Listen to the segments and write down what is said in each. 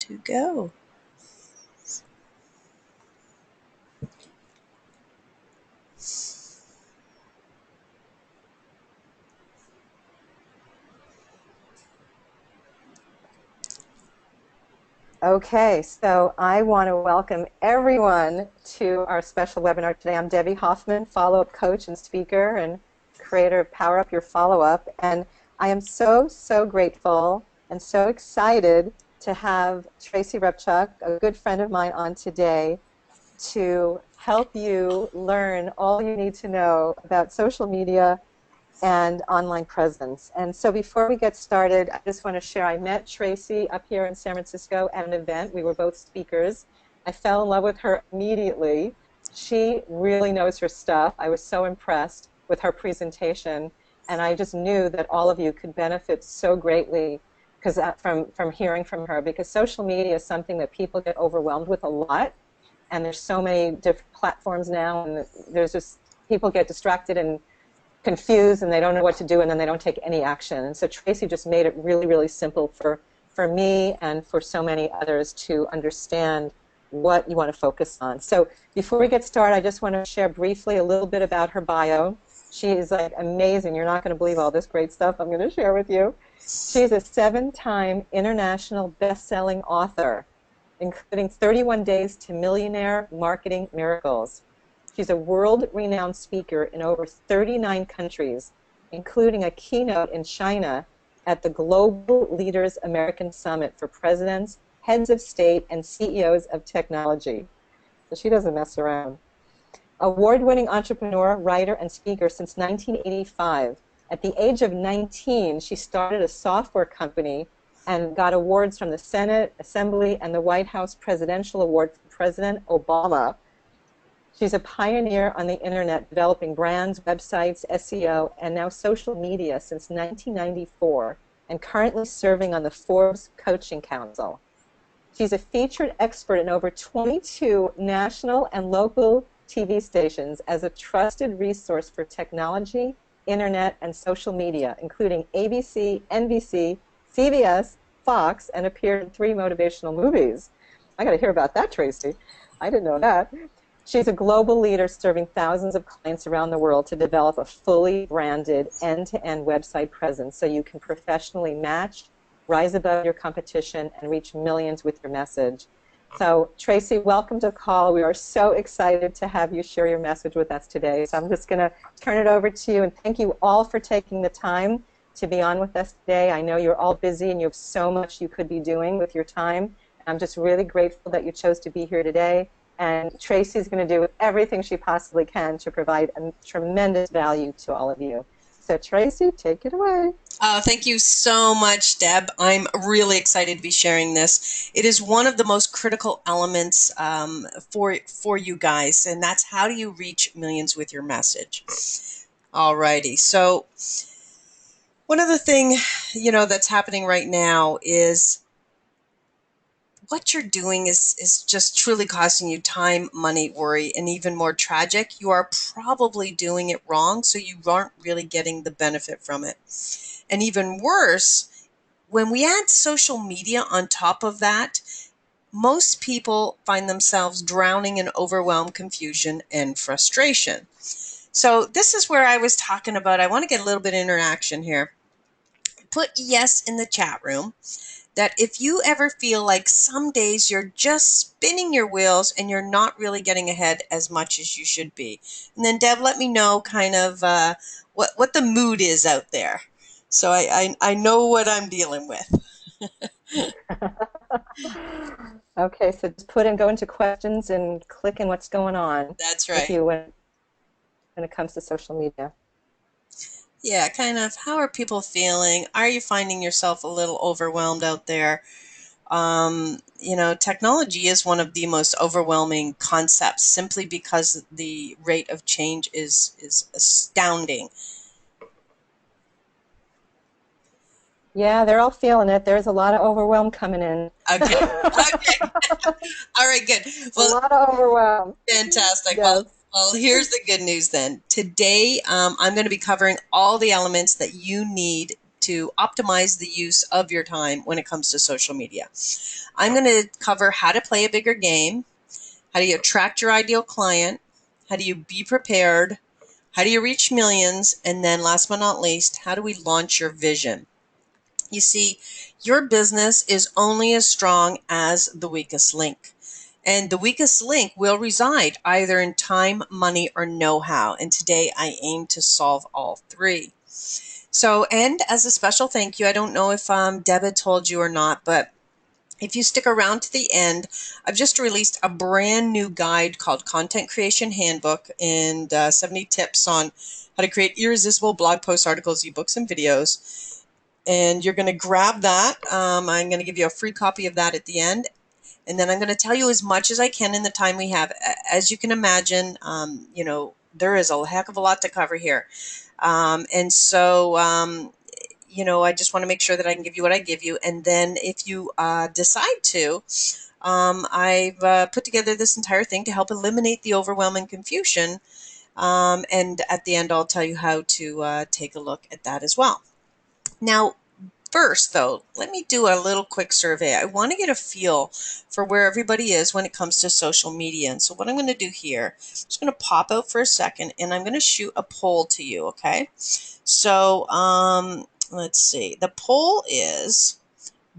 to go. Okay, so I want to welcome everyone to our special webinar today. I'm Debbie Hoffman, follow-up coach and speaker and creator of Power Up Your Follow-Up. And I am so grateful and so excited to have Tracy Repchuk, a good friend of mine, on today to help you learn all you need to know about social media and online presence. And so before we get started, I just want to share, I met Tracy up here in San Francisco at an event. We were both speakers. I fell in love with her immediately. She really knows her stuff. I was so impressed with her presentation, and I just knew that all of you could benefit so greatly because from hearing from her, because social media is something that people get overwhelmed with a lot, and there's so many different platforms now, and there's just, people get distracted and confused and they don't know what to do, and then they don't take any action. And so Tracy just made it really simple for me and for so many others to understand what you want to focus on. So before we get started, I just want to share briefly a little bit about her bio. She is like amazing. You're not going to believe all this great stuff I'm going to share with you. She's a 7-time international best-selling author, including 31 Days to Millionaire Marketing Miracles. She's a world-renowned speaker in over 39 countries, including a keynote in China at the Global Leaders American Summit for Presidents, Heads of State, and CEOs of Technology. So she doesn't mess around. Award-winning entrepreneur, writer, and speaker since 1985. At the age of 19, she started a software company and got awards from the Senate, Assembly, and the White House Presidential Award for President Obama. She's a pioneer on the internet, developing brands, websites, SEO, and now social media since 1994, and currently serving on the Forbes Coaching Council. She's a featured expert in over 22 national and local TV stations as a trusted resource for technology, internet, and social media, including ABC, NBC, CBS, Fox, and appeared in 3 motivational movies. I got to hear about that, Tracy. I didn't know that. She's a global leader serving thousands of clients around the world to develop a fully branded end-to-end website presence so you can professionally match, rise above your competition, and reach millions with your message. So, Tracy, welcome to the call. We are so excited to have you share your message with us today. So I'm just going to turn it over to you, and thank you all for taking the time to be on with us today. I know you're all busy and you have so much you could be doing with your time. I'm just really grateful that you chose to be here today. And Tracy's going to do everything she possibly can to provide a tremendous value to all of you. So Tracy, take it away. Thank you so much, Deb. I'm really excited to be sharing this. It is one of the most critical elements for you guys, and that's how do you reach millions with your message. Alrighty, so one of the things that's happening right now is what you're doing is just truly costing you time, money, worry, and even more tragic, you are probably doing it wrong, so you aren't really getting the benefit from it. And even worse, when we add social media on top of that, most people find themselves drowning in overwhelm, confusion, and frustration. So this is where I was talking about, I want to get a little bit of interaction here. Put yes in the chat room. That if you ever feel like some days you're just spinning your wheels and you're not really getting ahead as much as you should be. And then Deb, let me know kind of what the mood is out there. So I know what I'm dealing with. Okay, so just go into questions and click in what's going on. That's right. With you when it comes to social media. Yeah, kind of, how are people feeling? Are you finding yourself a little overwhelmed out there? Technology is one of the most overwhelming concepts simply because the rate of change is astounding. Yeah, they're all feeling it. There's a lot of overwhelm coming in. Okay. All right, good. Well, a lot of overwhelm. Fantastic. Yes. Well, here's the good news then. Today, I'm going to be covering all the elements that you need to optimize the use of your time when it comes to social media. I'm going to cover how to play a bigger game, how do you attract your ideal client, how do you be prepared, how do you reach millions, and then last but not least, how do we launch your vision? You see, your business is only as strong as the weakest link. And the weakest link will reside either in time, money, or know-how. And today I aim to solve all three. So, and as a special thank you, I don't know if Deb had told you or not, but if you stick around to the end, I've just released a brand new guide called Content Creation Handbook and 70 tips on how to create irresistible blog posts, articles, ebooks, and videos. And you're going to grab that. I'm going to give you a free copy of that at the end. And then I'm going to tell you as much as I can in the time we have. As you can imagine, there is a heck of a lot to cover here. I just want to make sure that I can give you what I give you. And then if you decide to, I've put together this entire thing to help eliminate the overwhelming confusion. And at the end, I'll tell you how to take a look at that as well. Now, first, though, let me do a little quick survey. I want to get a feel for where everybody is when it comes to social media. And so what I'm going to do here, I'm just going to pop out for a second, and I'm going to shoot a poll to you, okay? So let's see. The poll is,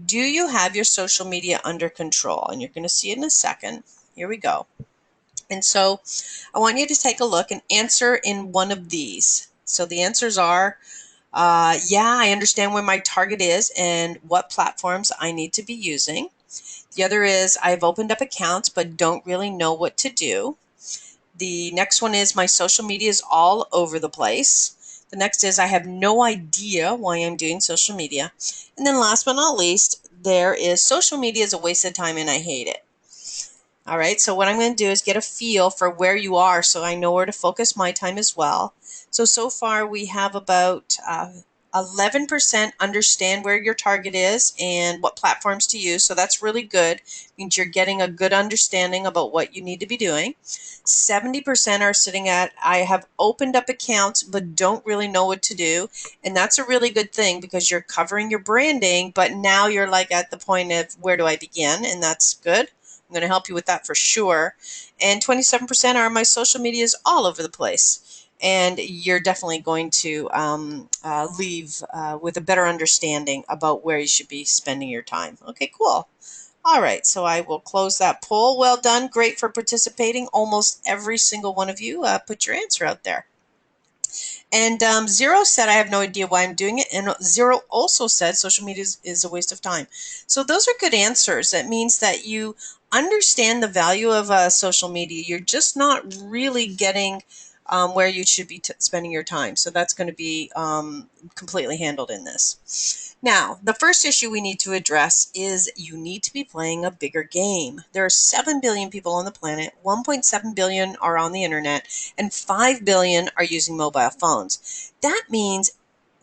do you have your social media under control? And you're going to see it in a second. Here we go. And so I want you to take a look and answer in one of these. So the answers are, yeah, I understand where my target is and what platforms I need to be using. The other is, I've opened up accounts but don't really know what to do. The next one is, my social media is all over the place. The next is, I have no idea why I'm doing social media. And then last but not least, there is, social media is a waste of time and I hate it. All right, so what I'm going to do is get a feel for where you are so I know where to focus my time as well. So far we have about 11% understand where your target is and what platforms to use. So that's really good. It means you're getting a good understanding about what you need to be doing. 70% are sitting at, I have opened up accounts but don't really know what to do. And that's a really good thing because you're covering your branding, but now you're like at the point of, where do I begin? And that's good. I'm going to help you with that for sure. And 27% are, my social media is all over the place. And you're definitely going to leave with a better understanding about where you should be spending your time. Okay, cool. All right, so I will close that poll. Well done. Great for participating. Almost every single one of you put your answer out there. And Zero said, I have no idea why I'm doing it. And Zero also said, social media is a waste of time. So those are good answers. That means that you understand the value of social media. You're just not really getting where you should be spending your time. So that's going to be completely handled in this. Now, the first issue we need to address is you need to be playing a bigger game. There are 7 billion people on the planet, 1.7 billion are on the internet, and 5 billion are using mobile phones. That means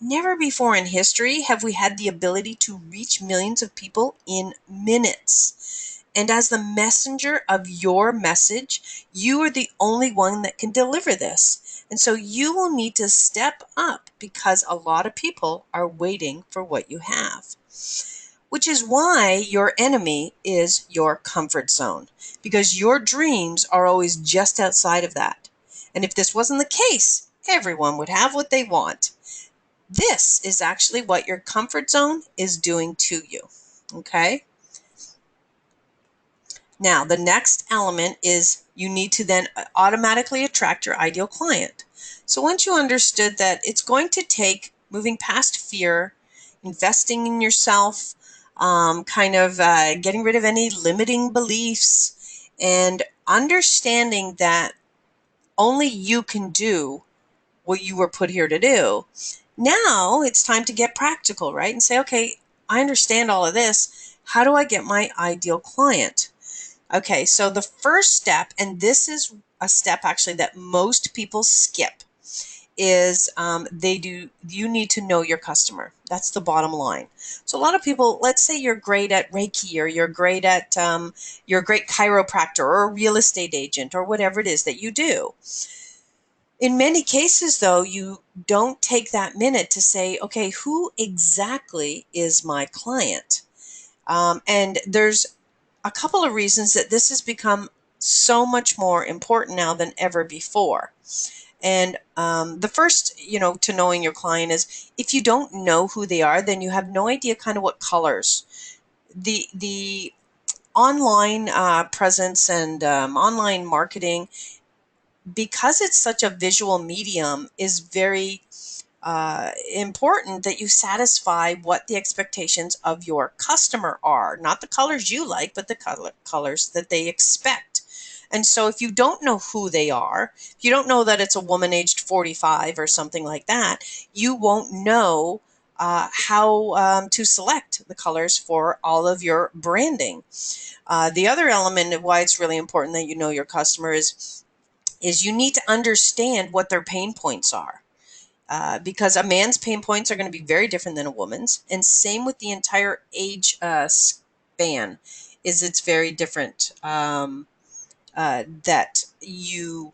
never before in history have we had the ability to reach millions of people in minutes. And as the messenger of your message, you are the only one that can deliver this. And so you will need to step up because a lot of people are waiting for what you have. Which is why your enemy is your comfort zone, because your dreams are always just outside of that. And if this wasn't the case, everyone would have what they want. This is actually what your comfort zone is doing to you. Okay? Now, the next element is you need to then automatically attract your ideal client. So once you understood that it's going to take moving past fear, investing in yourself, getting rid of any limiting beliefs, and understanding that only you can do what you were put here to do. Now it's time to get practical, right? And say, okay, I understand all of this. How do I get my ideal client? Okay, so the first step, and this is a step actually that most people skip, is you need to know your customer. That's the bottom line. So a lot of people, let's say you're great at Reiki, or you're a great chiropractor or a real estate agent or whatever it is that you do. In many cases, though, you don't take that minute to say, okay, who exactly is my client? And there's a couple of reasons that this has become so much more important now than ever before. And the first, to knowing your client is if you don't know who they are, then you have no idea kind of what colors. The online presence and online marketing, because it's such a visual medium, is very important that you satisfy what the expectations of your customer are. Not the colors you like, but the colors that they expect. And so if you don't know who they are, if you don't know that it's a woman aged 45 or something like that, you won't know how to select the colors for all of your branding. The other element of why it's really important that you know your customer is you need to understand what their pain points are. Because a man's pain points are going to be very different than a woman's, and same with the entire age span, is it's very different. That you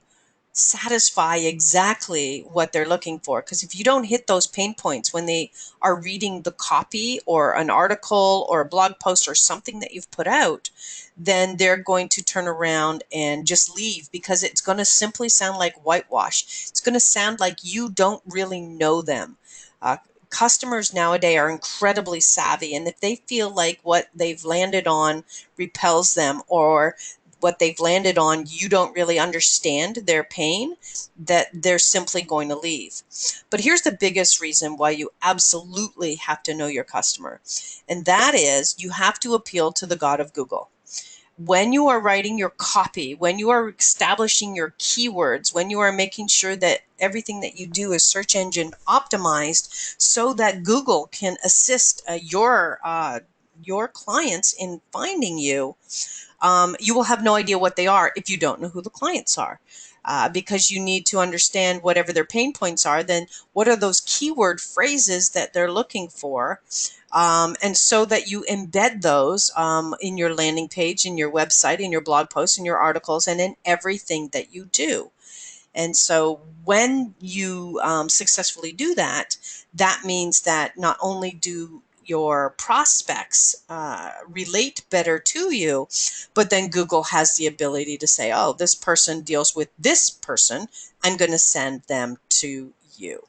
satisfy exactly what they're looking for. Because if you don't hit those pain points when they are reading the copy or an article or a blog post or something that you've put out, then they're going to turn around and just leave, because it's going to simply sound like whitewash. It's going to sound like you don't really know them. Uh, Customers nowadays are incredibly savvy, and if they feel like what they've landed on repels them, or what they've landed on, you don't really understand their pain, that they're simply going to leave. But here's the biggest reason why you absolutely have to know your customer, and that is you have to appeal to the God of Google. When you are writing your copy, when you are establishing your keywords, when you are making sure that everything that you do is search engine optimized so that Google can assist your clients in finding you, you will have no idea what they are if you don't know who the clients are. Because you need to understand whatever their pain points are, then what are those keyword phrases that they're looking for? And so that you embed those in your landing page, in your website, in your blog posts, in your articles, and in everything that you do. And so when you successfully do that, that means that not only do your prospects relate better to you, but then Google has the ability to say, oh, this person deals with this person. I'm going to send them to you.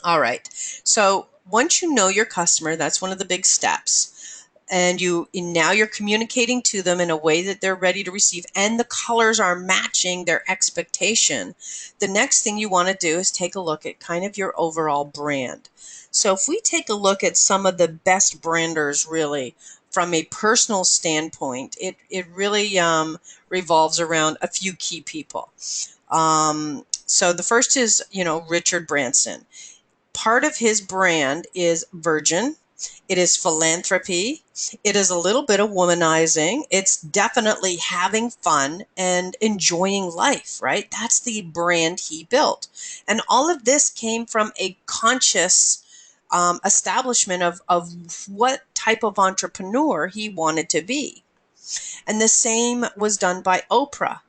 All right. So once you know your customer, that's one of the big steps, and now you're communicating to them in a way that they're ready to receive, and the colors are matching their expectation. The next thing you want to do is take a look at kind of your overall brand. So if we take a look at some of the best branders, really from a personal standpoint, it really revolves around a few key people. So the first is, Richard Branson. Part of his brand is virgin. It is philanthropy. It is a little bit of womanizing. It's definitely having fun and enjoying life, right? That's the brand he built. And all of this came from a conscious establishment of what type of entrepreneur he wanted to be. And the same was done by Oprah.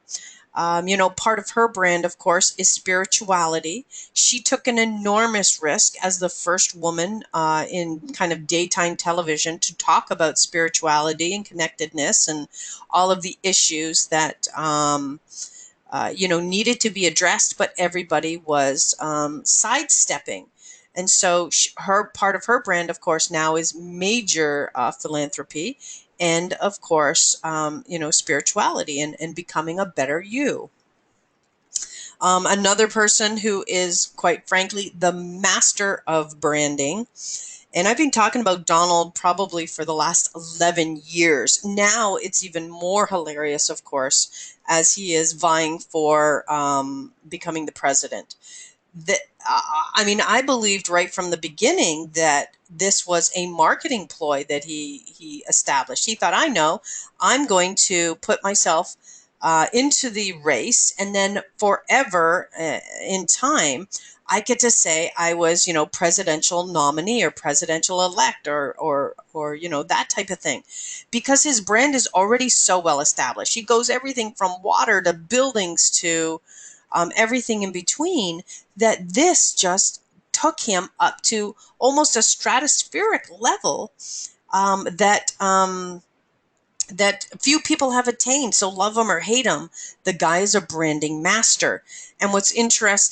Part of her brand, of course, is spirituality. She took an enormous risk as the first woman in kind of daytime television to talk about spirituality and connectedness and all of the issues that needed to be addressed, but everybody was sidestepping. And so her part of her brand, of course, now is major philanthropy, and of course, spirituality and becoming a better you. Another person who is, quite frankly, the master of branding, and I've been talking about Donald probably for the last 11 years. Now it's even more hilarious, of course, as he is vying for becoming the president. That I believed right from the beginning that this was a marketing ploy that he established. He thought, I know, I'm going to put myself into the race, and then forever in time, I get to say I was, presidential nominee or presidential elect or that type of thing, because his brand is already so well established. He goes everything from water to buildings to everything in between, that this just took him up to almost a stratospheric level that few people have attained. So love him or hate him, the guy is a branding master. And what's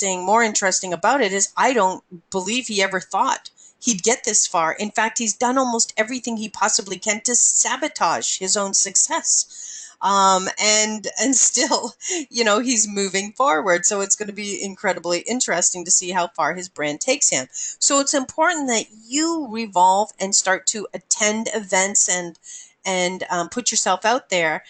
more interesting about it is I don't believe he ever thought he'd get this far. In fact, he's done almost everything he possibly can to sabotage his own success. And still, he's moving forward. So it's going to be incredibly interesting to see how far his brand takes him. So it's important that you revolve and start to attend events and put yourself out there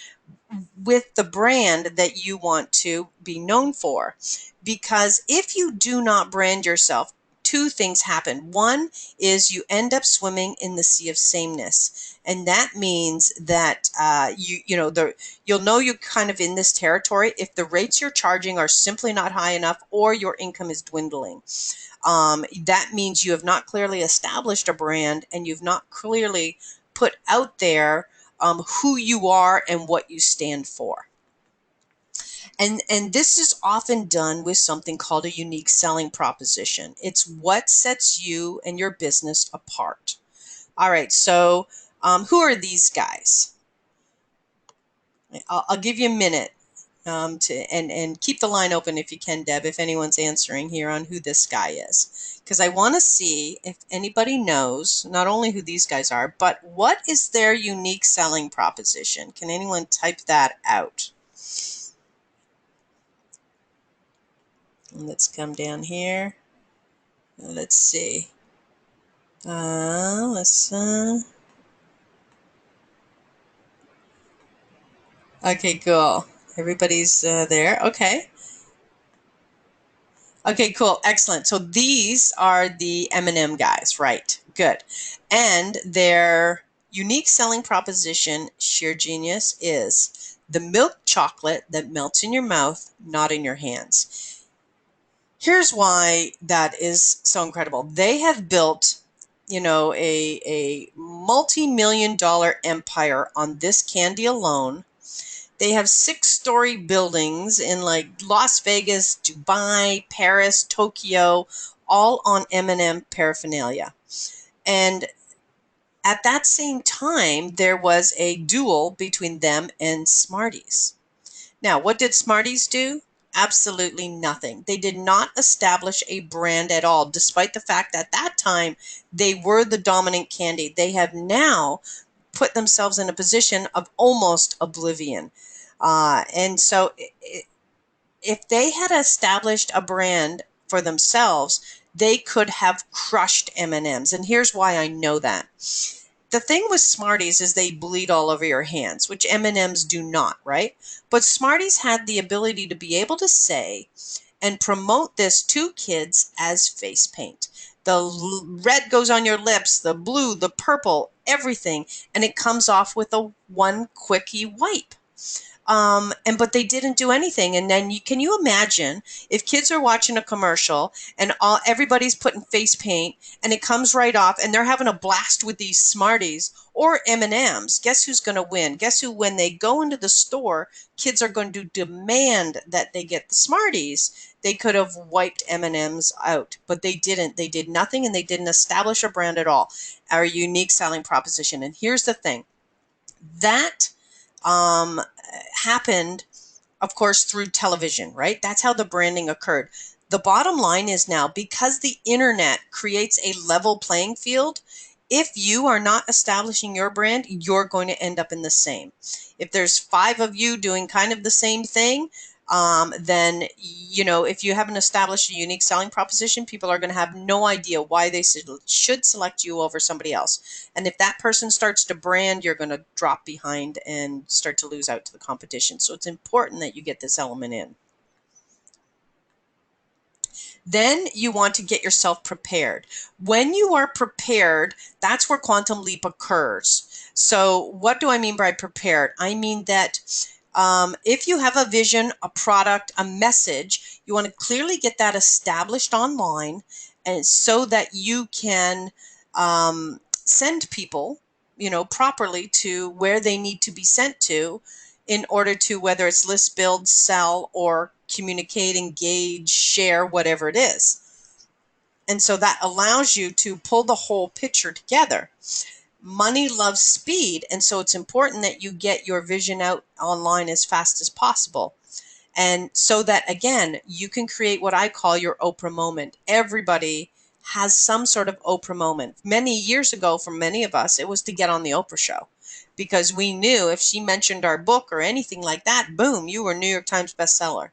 with the brand that you want to be known for. Because if you do not brand yourself, two things happen. One is you end up swimming in the sea of sameness. And that means that you'll know you're kind of in this territory if the rates you're charging are simply not high enough or your income is dwindling. That means you have not clearly established a brand and you've not clearly put out there who you are and what you stand for. And this is often done with something called a unique selling proposition. It's what sets you and your business apart. All right, so who are these guys? I'll give you a minute and keep the line open if you can, Deb, if anyone's answering here on who this guy is. Because I want to see if anybody knows not only who these guys are, but what is their unique selling proposition. Can anyone type that out? Let's come down here. Let's see. Let's. Okay, cool. Everybody's there. Okay. Okay, cool. Excellent. So these are the M&M guys, right? Good. And their unique selling proposition, sheer genius, is the milk chocolate that melts in your mouth, not in your hands. Here's why that is so incredible. They have built, a multi-million-dollar empire on this candy alone. They have 6-story buildings in like Las Vegas, Dubai, Paris, Tokyo, all on M&M paraphernalia. And at that same time, there was a duel between them and Smarties. Now, what did Smarties do? Absolutely nothing. They did not establish a brand at all, despite the fact that at that time they were the dominant candy. They have now put themselves in a position of almost oblivion. And so if they had established a brand for themselves, they could have crushed M&Ms. And here's why I know that. The thing with Smarties is they bleed all over your hands, which M&Ms do not, right? But Smarties had the ability to be able to say and promote this to kids as face paint. The red goes on your lips, the blue, the purple, everything, and it comes off with a one quickie wipe. But they didn't do anything. And then can you imagine if kids are watching a commercial and everybody's putting face paint and it comes right off and they're having a blast with these Smarties or M&Ms? Guess who's going to win? Guess who, when they go into the store, kids are going to demand that they get the Smarties. They could have wiped M&Ms out, but they didn't. They did nothing, and they didn't establish a brand at all. Our unique selling proposition. And here's the thing. That happened, of course, through television, right? That's how the branding occurred. The bottom line is now, because the internet creates a level playing field, if you are not establishing your brand, you're going to end up in the same. If there's 5 of you doing kind of the same thing, then, if you haven't established a unique selling proposition, people are going to have no idea why they should select you over somebody else. And if that person starts to brand, you're going to drop behind and start to lose out to the competition. So it's important that you get this element in. Then you want to get yourself prepared. When you are prepared, that's where quantum leap occurs. So what do I mean by prepared? I mean that if you have a vision, a product, a message, you want to clearly get that established online, and so that you can send people, properly to where they need to be sent to in order to, whether it's list, build, sell, or communicate, engage, share, whatever it is. And so that allows you to pull the whole picture together. Money loves speed, and so it's important that you get your vision out online as fast as possible. And so that, again, you can create what I call your Oprah moment. Everybody has some sort of Oprah moment. Many years ago, for many of us, it was to get on the Oprah show, because we knew if she mentioned our book or anything like that, boom, you were New York Times bestseller.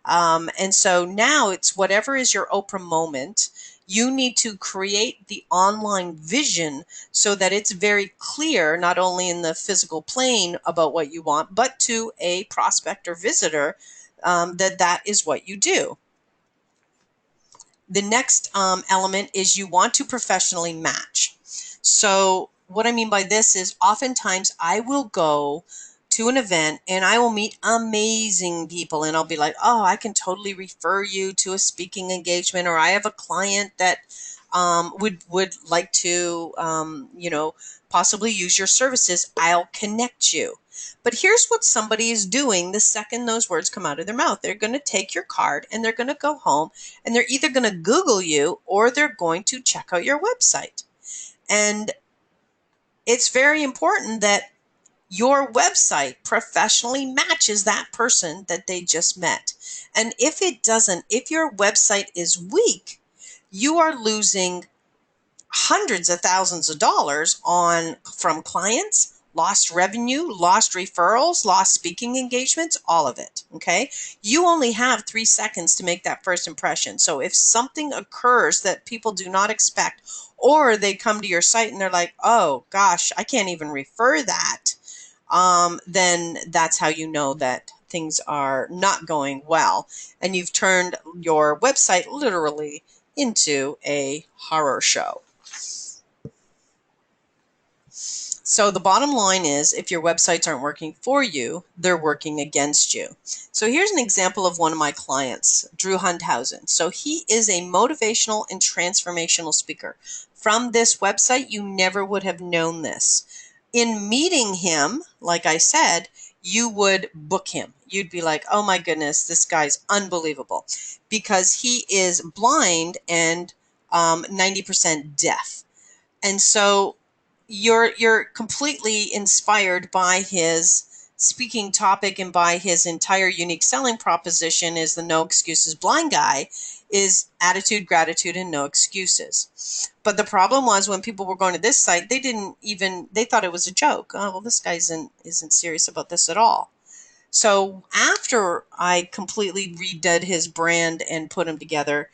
And so now it's whatever is your Oprah moment. You need to create the online vision so that it's very clear, not only in the physical plane about what you want, but to a prospect or visitor, that that is what you do. The next element is you want to professionally match. So what I mean by this is oftentimes I will go to an event and I will meet amazing people, and I'll be like, oh, I can totally refer you to a speaking engagement, or I have a client that would like to possibly use your services. I'll connect you. But here's what somebody is doing the second those words come out of their mouth. They're going to take your card and they're going to go home, and they're either going to Google you or they're going to check out your website. And it's very important that your website professionally matches that person that they just met. And if it doesn't, if your website is weak, you are losing hundreds of thousands of dollars from clients, lost revenue, lost referrals, lost speaking engagements, all of it. Okay. You only have 3 seconds to make that first impression. So if something occurs that people do not expect, or they come to your site and they're like, oh gosh, I can't even refer that, then that's how you know that things are not going well. And you've turned your website literally into a horror show. So the bottom line is, if your websites aren't working for you, they're working against you. So here's an example of one of my clients, Drew Hundhausen. So he is a motivational and transformational speaker. From this website, you never would have known this. In meeting him, like I said, you would book him. You'd be like, oh my goodness, this guy's unbelievable, because he is blind and 90% deaf. And so you're completely inspired by his speaking topic and by his entire unique selling proposition is the no excuses blind guy, is attitude, gratitude, and no excuses. But the problem was, when people were going to this site, they thought it was a joke. Oh, well, this guy isn't serious about this at all. So after I completely redid his brand and put him together,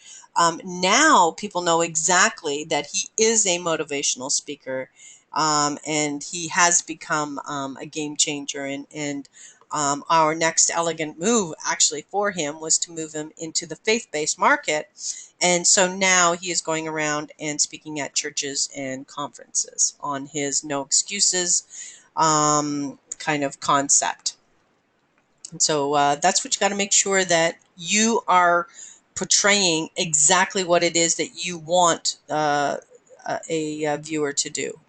now people know exactly that he is a motivational speaker, and he has become a game changer. And our next elegant move actually for him was to move him into the faith-based market. And so now he is going around and speaking at churches and conferences on his no excuses kind of concept. And so that's what you got to make sure, that you are portraying exactly what it is that you want a viewer to do.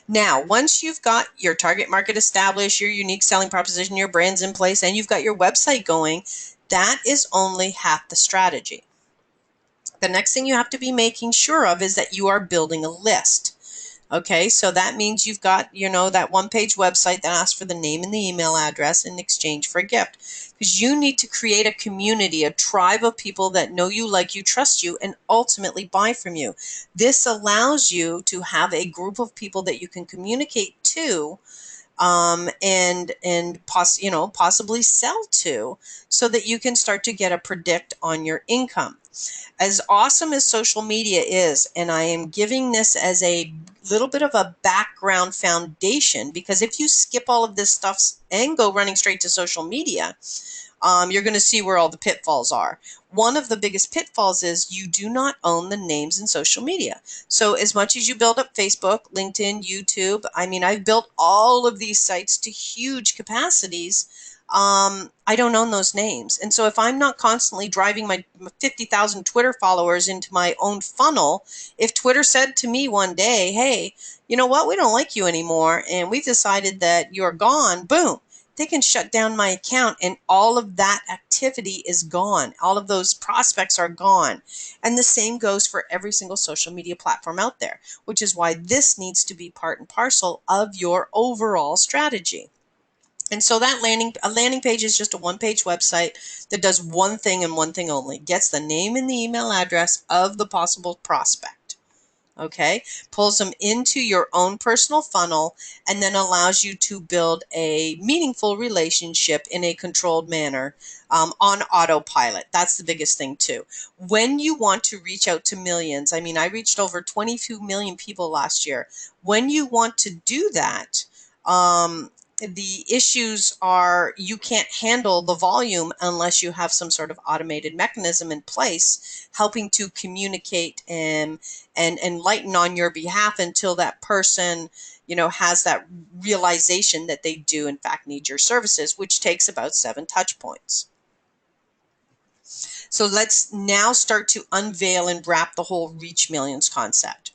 Now, once you've got your target market established, your unique selling proposition, your brand's in place, and you've got your website going, that is only half the strategy. The next thing you have to be making sure of is that you are building a list. Okay, so that means you've got, that one-page website that asks for the name and the email address in exchange for a gift. Because you need to create a community, a tribe of people that know you, like you, trust you, and ultimately buy from you. This allows you to have a group of people that you can communicate to, and possibly sell to, so that you can start to get a predict on your income. As awesome as social media is, and I am giving this as a little bit of a background foundation, because if you skip all of this stuff and go running straight to social media, you're going to see where all the pitfalls are. One of the biggest pitfalls is you do not own the names in social media. So as much as you build up Facebook, LinkedIn, YouTube, I've built all of these sites to huge capacities. I don't own those names. And so if I'm not constantly driving my 50,000 Twitter followers into my own funnel, if Twitter said to me one day, hey, you know what, we don't like you anymore, and we've decided that you're gone, boom, they can shut down my account and all of that activity is gone. All of those prospects are gone. And the same goes for every single social media platform out there, which is why this needs to be part and parcel of your overall strategy. And so that a landing page is just a one-page website that does one thing and one thing only, gets the name and the email address of the possible prospect. Okay, pulls them into your own personal funnel and then allows you to build a meaningful relationship in a controlled manner on autopilot. That's the biggest thing too. When you want to reach out to millions, I mean, I reached over 22 million people last year. When you want to do that, the issues are you can't handle the volume unless you have some sort of automated mechanism in place helping to communicate and lighten on your behalf until that person, has that realization that they do in fact need your services, which takes about 7 touch points. So let's now start to unveil and wrap the whole reach millions concept.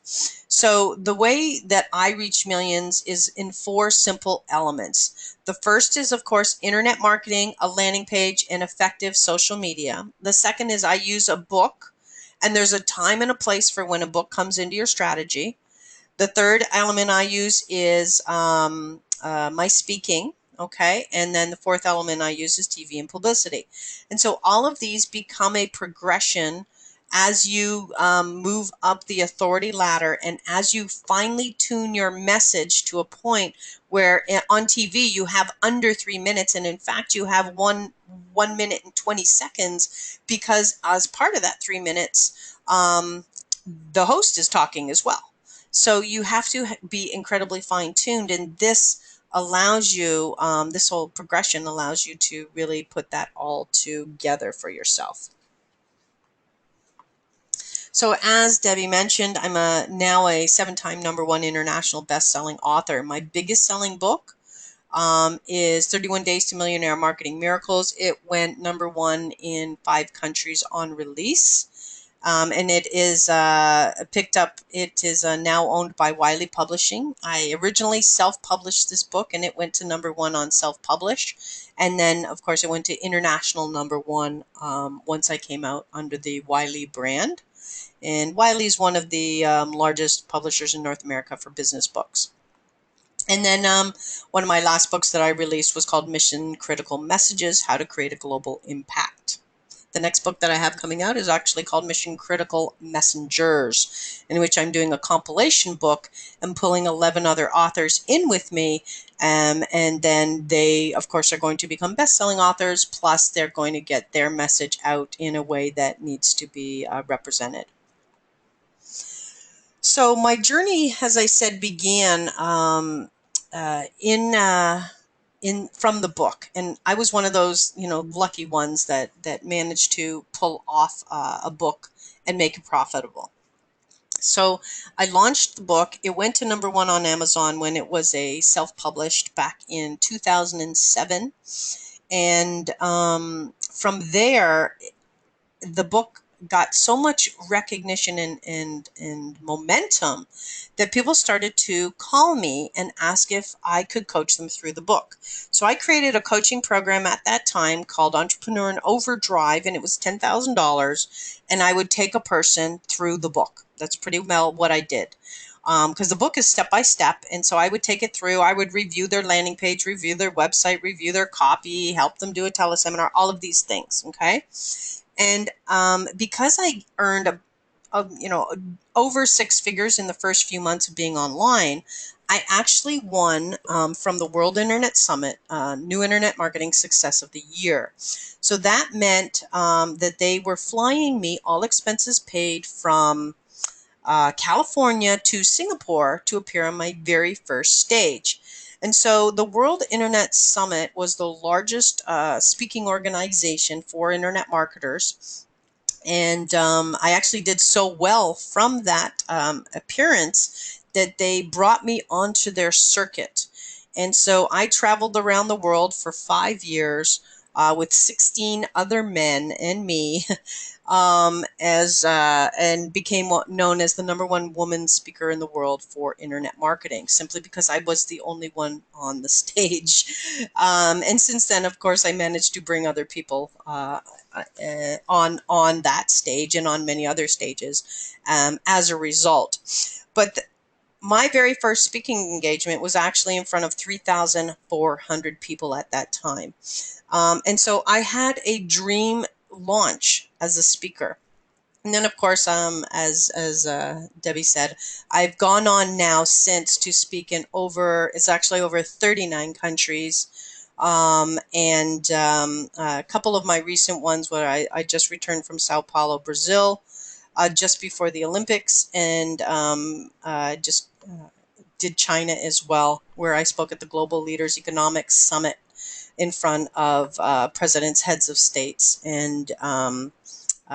So the way that I reach millions is in 4 simple elements. The first is, of course, internet marketing, a landing page, and effective social media. The second is I use a book, and there's a time and a place for when a book comes into your strategy. The third element I use is my speaking, okay? And then the fourth element I use is TV and publicity. And so all of these become a progression as you move up the authority ladder and as you finally tune your message to a point where on TV you have under 3 minutes, and in fact you have 1 minute and 20 seconds because as part of that 3 minutes, the host is talking as well. So you have to be incredibly fine-tuned, and this allows you, this whole progression allows you to really put that all together for yourself. So as Debbie mentioned, I'm now a 7-time #1 international best-selling author. My biggest selling book is 31 Days to Millionaire Marketing Miracles. It went #1 in 5 countries on release. And it is picked up. It is now owned by Wiley Publishing. I originally self-published this book, and it went to #1 on self-publish. And then, of course, it went to international #1 once I came out under the Wiley brand. And Wiley is one of the largest publishers in North America for business books. And then one of my last books that I released was called Mission Critical Messages: How to Create a Global Impact. The next book that I have coming out is actually called Mission Critical Messengers, in which I'm doing a compilation book and pulling 11 other authors in with me. And then they, of course, are going to become best-selling authors, plus they're going to get their message out in a way that needs to be represented. So my journey, as I said, began from the book, and I was one of those lucky ones that managed to pull off a book and make it profitable. So I launched the book. It went to #1 on Amazon when it was a self-published back in 2007, and from there the book got so much recognition and momentum that people started to call me and ask if I could coach them through the book. So I created a coaching program at that time called Entrepreneur in Overdrive, and it was $10,000, and I would take a person through the book. That's pretty well what I did. Because the book is step by step, and so I would take it through. I would review their landing page, review their website, review their copy, help them do a teleseminar, all of these things, okay? And because I earned over 6 figures in the first few months of being online, I actually won from the World Internet Summit, New Internet Marketing Success of the Year. So that meant that they were flying me, all expenses paid, from California to Singapore to appear on my very first stage. And so the World Internet Summit was the largest speaking organization for internet marketers. And I actually did so well from that appearance that they brought me onto their circuit. And so I traveled around the world for 5 years, with 16 other men and me, and became known as the #1 woman speaker in the world for internet marketing, simply because I was the only one on the stage. And since then, of course, I managed to bring other people on that stage and on many other stages as a result. But my very first speaking engagement was actually in front of 3,400 people at that time. And so I had a dream launch as a speaker. And then, of course, as Debbie said, I've gone on now since to speak in it's actually over 39 countries. A couple of my recent ones where I just returned from Sao Paulo, Brazil, just before the Olympics, and just did China as well, where I spoke at the Global Leaders Economics Summit in front of presidents, heads of states, and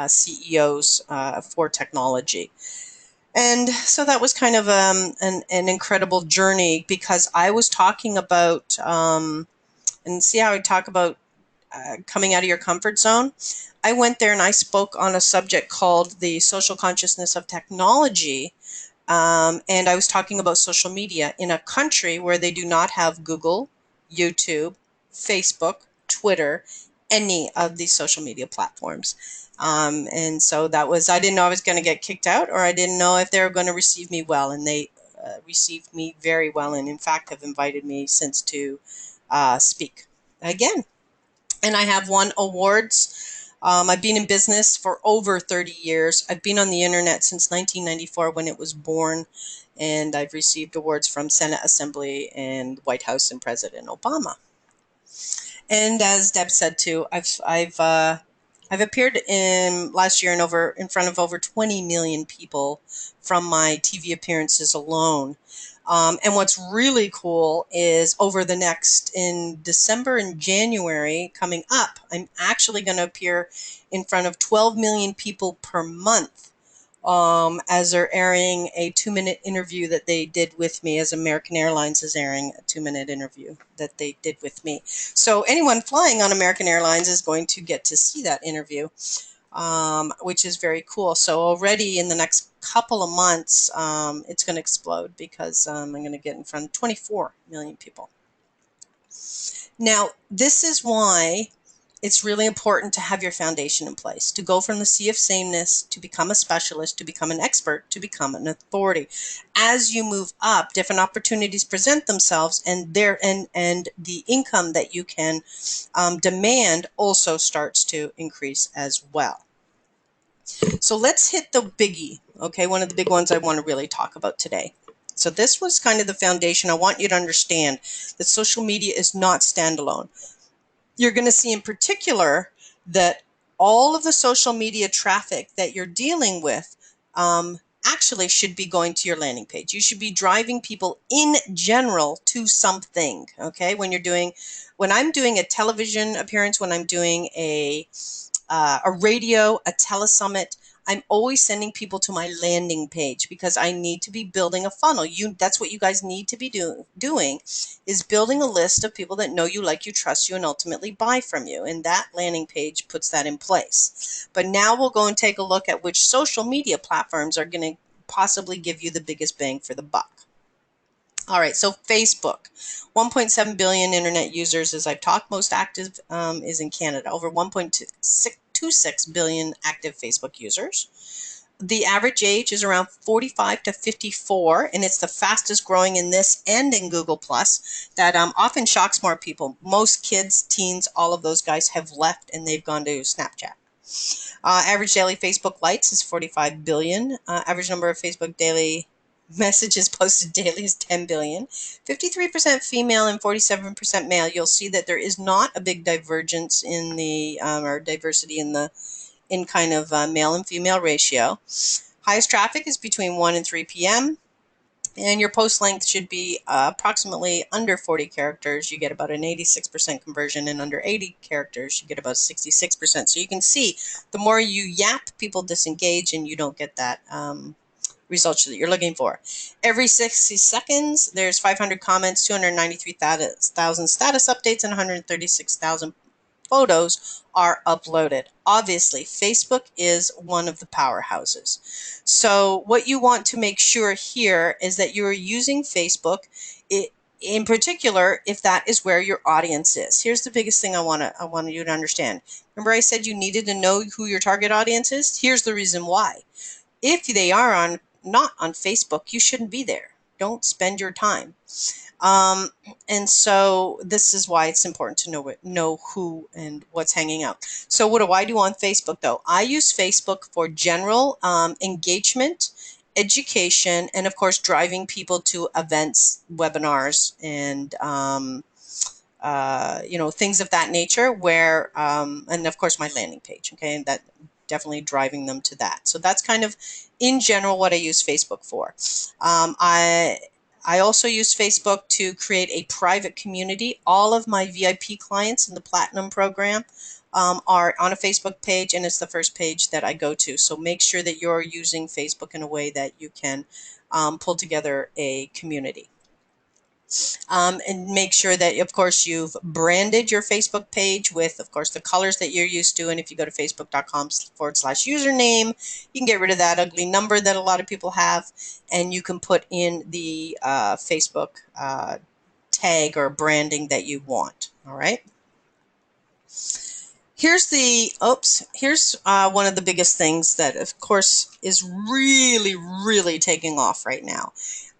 CEOs for technology. And so that was kind of an incredible journey, because I was talking about, and see how I talk about coming out of your comfort zone? I went there and I spoke on a subject called the social consciousness of technology. And I was talking about social media in a country where they do not have Google, YouTube, Facebook, Twitter, any of these social media platforms. And so I didn't know I was going to get kicked out, or I didn't know if they were going to receive me well. And they received me very well, and in fact have invited me since to speak again. And I have won awards. I've been in business for over 30 years. I've been on the internet since 1994 when it was born, and I've received awards from Senate Assembly and White House and President Obama. And as Deb said too, I've appeared in last year in front of over 20 million people from my TV appearances alone. And what's really cool is in December and January coming up, I'm actually going to appear in front of 12 million people per month, as they're airing a 2-minute interview that they did with me, as American Airlines is airing a 2-minute interview that they did with me. So anyone flying on American Airlines is going to get to see that interview, which is very cool. So already in the next couple of months, it's going to explode, because I'm going to get in front of 24 million people. Now, this is why it's really important to have your foundation in place, to go from the sea of sameness to become a specialist, to become an expert, to become an authority. As you move up, different opportunities present themselves, and the income that you can demand also starts to increase as well. So let's hit the biggie, okay? One of the big ones I want to really talk about today. So this was kind of the foundation. I want you to understand that social media is not standalone. You're going to see in particular that all of the social media traffic that you're dealing with actually should be going to your landing page. You should be driving people in general to something, okay? When I'm doing a television appearance, when I'm doing a radio, a telesummit, I'm always sending people to my landing page, because I need to be building a funnel. That's what you guys need to be doing, is building a list of people that know you, like you, trust you, and ultimately buy from you. And that landing page puts that in place. But now we'll go and take a look at which social media platforms are going to possibly give you the biggest bang for the buck. All right, so Facebook, 1.7 billion internet users, as I've talked. Most active is in Canada, over 1.26 billion active Facebook users. The average age is around 45 to 54, and it's the fastest growing in this and in Google Plus. That often shocks more people. Most kids, teens, all of those guys have left, and they've gone to Snapchat. Average daily Facebook likes is 45 billion. Average number of Facebook daily messages posted daily is 10 billion. 53% female and 47% male. You'll see that there is not a big divergence in the or diversity in kind of male and female ratio. Highest traffic is between 1 and 3 p.m. And your post length should be approximately under 40 characters. You get about an 86% conversion, and under 80 characters, you get about 66%. So you can see the more you yap, people disengage, and you don't get that results that you're looking for. Every 60 seconds, there's 500 comments, 293,000 status updates, and 136,000 photos are uploaded. Obviously, Facebook is one of the powerhouses. So what you want to make sure here is that you're using Facebook, in particular, if that is where your audience is. Here's the biggest thing I want you to understand. Remember I said you needed to know who your target audience is? Here's the reason why. If they are not on Facebook, you shouldn't be there. Don't spend your time. Um, and so this is why it's important to know who and what's hanging out. So what do I do on Facebook though? I use Facebook for general engagement, education, and of course driving people to events, webinars, and things of that nature where, and of course my landing page, okay, and that definitely driving them to that. So that's kind of in general what I use Facebook for. I also use Facebook to create a private community. All of my VIP clients in the Platinum program are on a Facebook page, and it's the first page that I go to. So make sure that you're using Facebook in a way that you can pull together a community. And make sure that, of course, you've branded your Facebook page with, of course, the colors that you're used to. And if you go to facebook.com/username, you can get rid of that ugly number that a lot of people have, and you can put in the Facebook tag or branding that you want. All right. Here's one of the biggest things that, of course, is really, really taking off right now.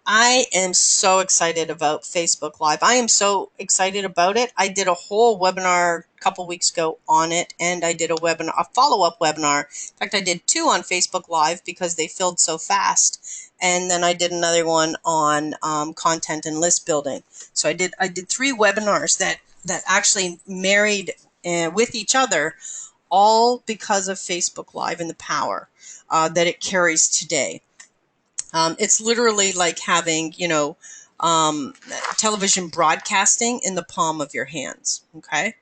I am so excited about Facebook Live. I am so excited about it. I did a whole webinar a couple weeks ago on it, and I did a follow-up webinar. In fact, I did two on Facebook Live because they filled so fast, and then I did another one on content and list building. So I did three webinars that actually married with each other, all because of Facebook Live and the power that it carries today. It's literally like having, television broadcasting in the palm of your hands. Okay.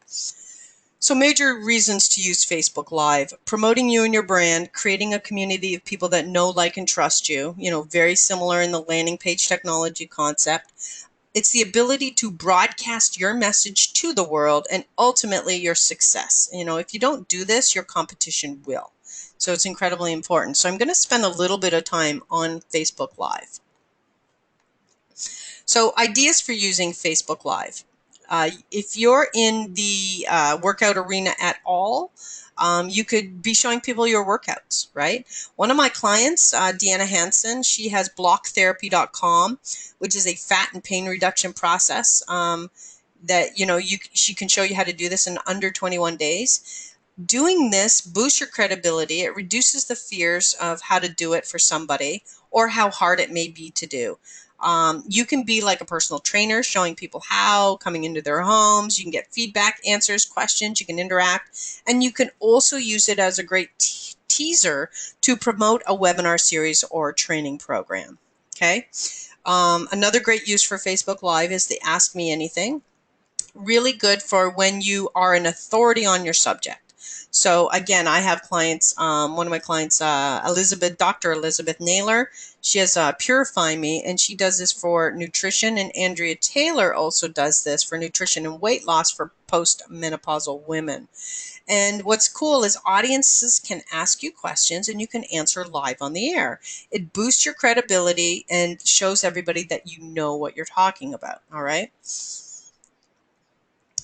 So major reasons to use Facebook Live: promoting you and your brand, creating a community of people that know, like, and trust you, very similar in the landing page technology concept. It's the ability to broadcast your message to the world and ultimately your success. If you don't do this, your competition will. So it's incredibly important. So I'm going to spend a little bit of time on Facebook Live. So ideas for using Facebook Live. If you're in the workout arena at all, you could be showing people your workouts, right? One of my clients, Deanna Hansen, she has blocktherapy.com, which is a fat and pain reduction process that, she can show you how to do this in under 21 days. Doing this boosts your credibility. It reduces the fears of how to do it for somebody or how hard it may be to do. You can be like a personal trainer, showing people how, coming into their homes. You can get feedback, answers, questions. You can interact. And you can also use it as a great teaser to promote a webinar series or training program. Okay. Another great use for Facebook Live is the Ask Me Anything. Really good for when you are an authority on your subject. So again, I have clients, one of my clients, Dr. Elizabeth Naylor, she has Purify Me, and she does this for nutrition, and Andrea Taylor also does this for nutrition and weight loss for postmenopausal women. And what's cool is audiences can ask you questions and you can answer live on the air. It boosts your credibility and shows everybody that you know what you're talking about, all right?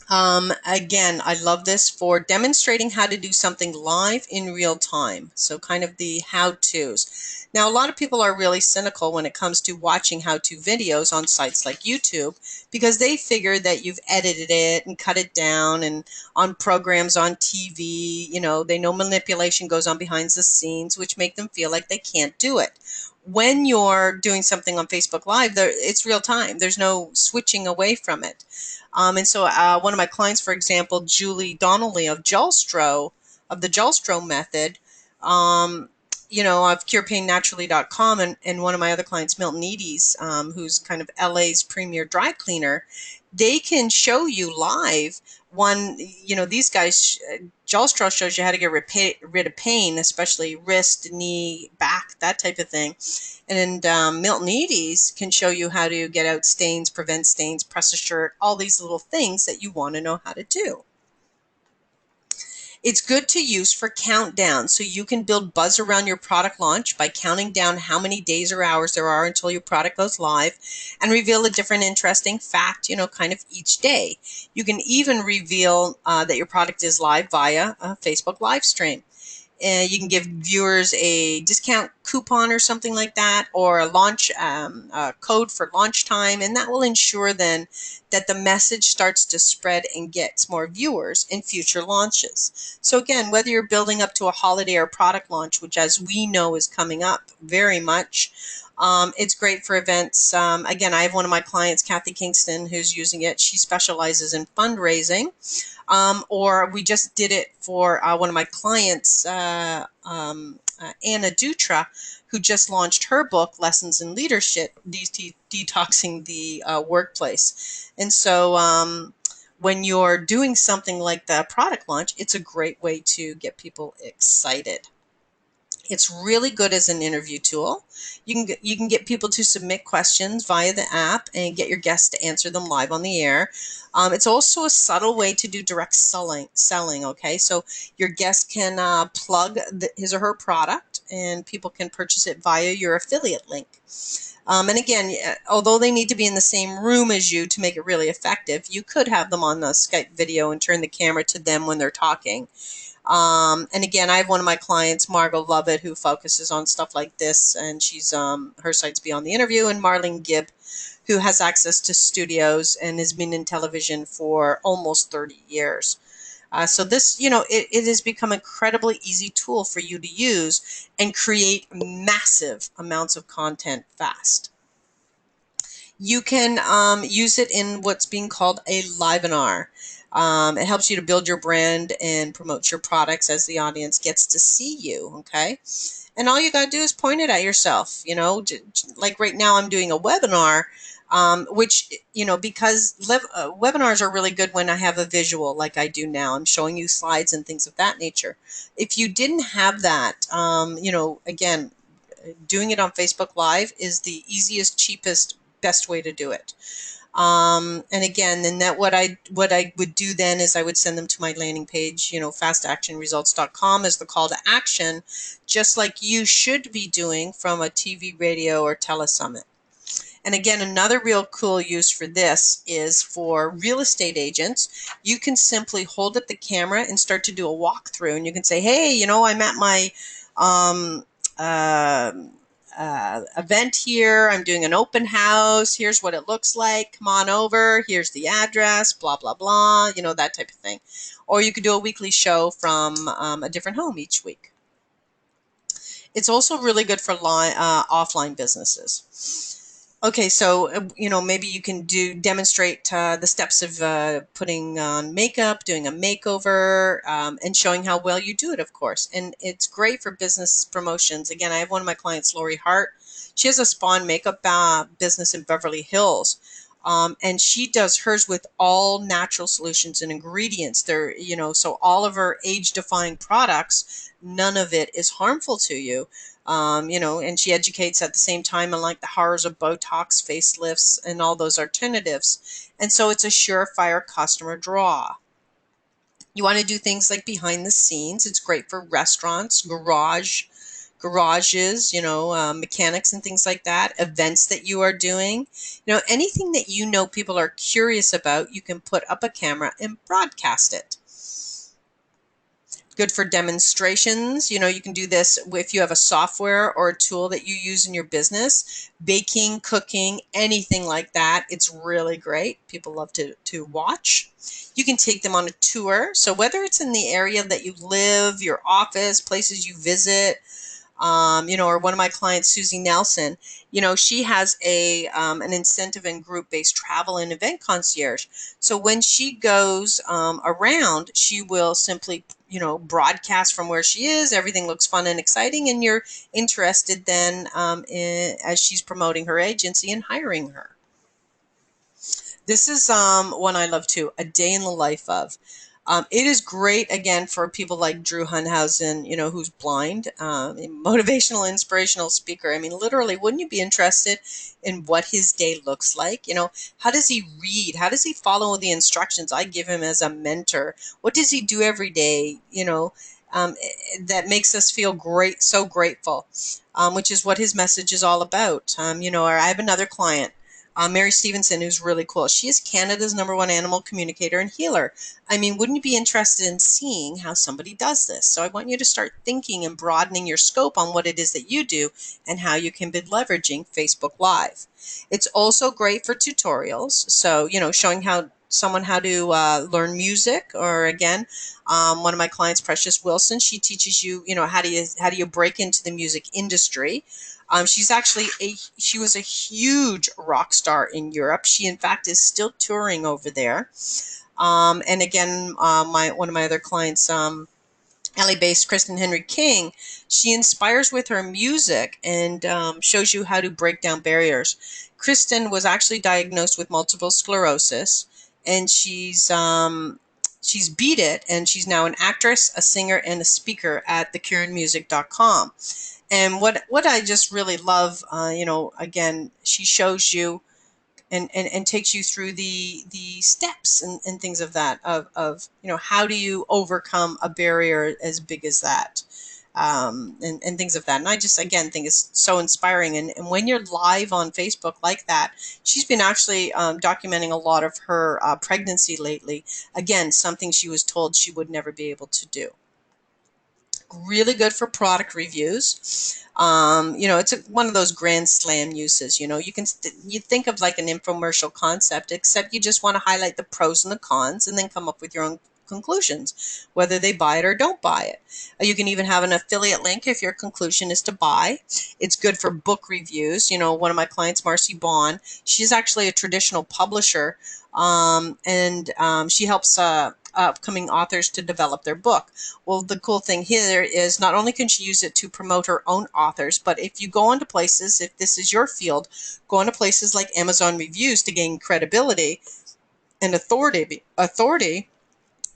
Again, I love this for demonstrating how to do something live in real time. So kind of the how-tos. Now, a lot of people are really cynical when it comes to watching how-to videos on sites like YouTube because they figure that you've edited it and cut it down, and on programs on TV, they know manipulation goes on behind the scenes, which make them feel like they can't do it. When you're doing something on Facebook Live, it's real time. There's no switching away from it. And so one of my clients, for example, Julie Donnelly of the Gelstro method, of curepainnaturally.com, and one of my other clients, Milton Eady's, who's kind of LA's premier dry cleaner, they can show you live these guys, Gelstro shows you how to get rid of pain, especially wrist, knee, back, that type of thing. And Milton Eady's can show you how to get out stains, prevent stains, press a shirt, all these little things that you want to know how to do. It's good to use for countdown, so you can build buzz around your product launch by counting down how many days or hours there are until your product goes live, and reveal a different interesting fact, kind of each day. You can even reveal that your product is live via a Facebook live stream. You can give viewers a discount coupon or something like that, or a launch code for launch time, and that will ensure then that the message starts to spread and gets more viewers in future launches. So again, whether you're building up to a holiday or product launch, which as we know is coming up very much, it's great for events. Again, I have one of my clients, Kathy Kingston, who's using it. She specializes in fundraising. Or we just did it for one of my clients, Anna Dutra, who just launched her book, Lessons in Leadership, Detoxing the Workplace. And so when you're doing something like the product launch, it's a great way to get people excited. It's really good as an interview tool. You can get people to submit questions via the app and get your guests to answer them live on the air. It's also a subtle way to do direct selling. Okay, so your guest can plug his or her product, and people can purchase it via your affiliate link. And again, although they need to be in the same room as you to make it really effective, you could have them on the Skype video and turn the camera to them when they're talking. And again, I have one of my clients, Margot Lovett, who focuses on stuff like this, and she's her site's Beyond the Interview, and Marlene Gibb, who has access to studios and has been in television for almost 30 years. So this, it has become an incredibly easy tool for you to use and create massive amounts of content fast. You can use it in what's being called a livenar. It helps you to build your brand and promote your products as the audience gets to see you, okay? And all you got to do is point it at yourself, like right now I'm doing a webinar, which, because webinars are really good when I have a visual like I do now. I'm showing you slides and things of that nature. If you didn't have that, again, doing it on Facebook Live is the easiest, cheapest, best way to do it. And again, then what I would do then is I would send them to my landing page, fastactionresults.com as the call to action, just like you should be doing from a TV, radio, or telesummit. And again, another real cool use for this is for real estate agents. You can simply hold up the camera and start to do a walkthrough, and you can say, hey, I'm at my um, uh, event here. I'm doing an open house. Here's what it looks like. Come on over. Here's the address, blah, blah, blah, that type of thing. Or you could do a weekly show from a different home each week. It's also really good for offline businesses. Okay, so maybe you can demonstrate the steps of putting on makeup, doing a makeover, and showing how well you do it, of course. And it's great for business promotions. Again, I have one of my clients, Lori Hart. She has a spa and makeup business in Beverly Hills. And she does hers with all natural solutions and ingredients. So all of her age-defying products, none of it is harmful to you. And she educates at the same time on like the horrors of Botox, facelifts, and all those alternatives. And so it's a surefire customer draw. You want to do things like behind the scenes. It's great for restaurants, garages, mechanics and things like that, events that you are doing. Anything that people are curious about, you can put up a camera and broadcast it. Good for demonstrations. You can do this if you have a software or a tool that you use in your business, baking, cooking, anything like that. It's really great. People love to watch. You can take them on a tour. So whether it's in the area that you live, your office, places you visit, or one of my clients, Susie Nelson, she has an incentive and group-based travel and event concierge. So when she goes around, she will simply, broadcast from where she is. Everything looks fun and exciting, and you're interested then as she's promoting her agency and hiring her. This is one I love too, A Day in the Life of. It is great, again, for people like Drew Hunhausen, who's blind, a motivational, inspirational speaker. I mean, literally, wouldn't you be interested in what his day looks like? How does he read? How does he follow the instructions I give him as a mentor? What does he do every day? That makes us feel great, so grateful, which is what his message is all about. Or I have another client, Mary Stevenson, who's really cool. She is Canada's #1 animal communicator and healer. I mean, wouldn't you be interested in seeing how somebody does this? So I want you to start thinking and broadening your scope on what it is that you do and how you can be leveraging Facebook Live. It's also great for tutorials. So, showing someone how to learn music, or again, one of my clients, Precious Wilson, she teaches you, how do you break into the music industry. She was a huge rock star in Europe. She, in fact, is still touring over there. And again, one of my other clients, LA-based Kristen Henry King, she inspires with her music and shows you how to break down barriers. Kristen was actually diagnosed with multiple sclerosis, and she's beat it, and she's now an actress, a singer, and a speaker at thecureandmusic.com. And what I just really love, again, she shows you and takes you through the steps and things of that of how do you overcome a barrier as big as that, and things of that. And I just, again, think it's so inspiring. And when you're live on Facebook like that, she's been actually documenting a lot of her pregnancy lately. Again, something she was told she would never be able to do. Really good for product reviews. It's one of those grand slam uses. You think of like an infomercial concept, except you just want to highlight the pros and the cons and then come up with your own conclusions, whether they buy it or don't buy it. You can even have an affiliate link if your conclusion is to buy. It's good for book reviews. One of my clients, Marcy Bond, she's actually a traditional publisher, and she helps upcoming authors to develop their book. Well, the cool thing here is not only can she use it to promote her own authors, but if you go onto places, if this is your field, go onto places like Amazon Reviews to gain credibility and authority.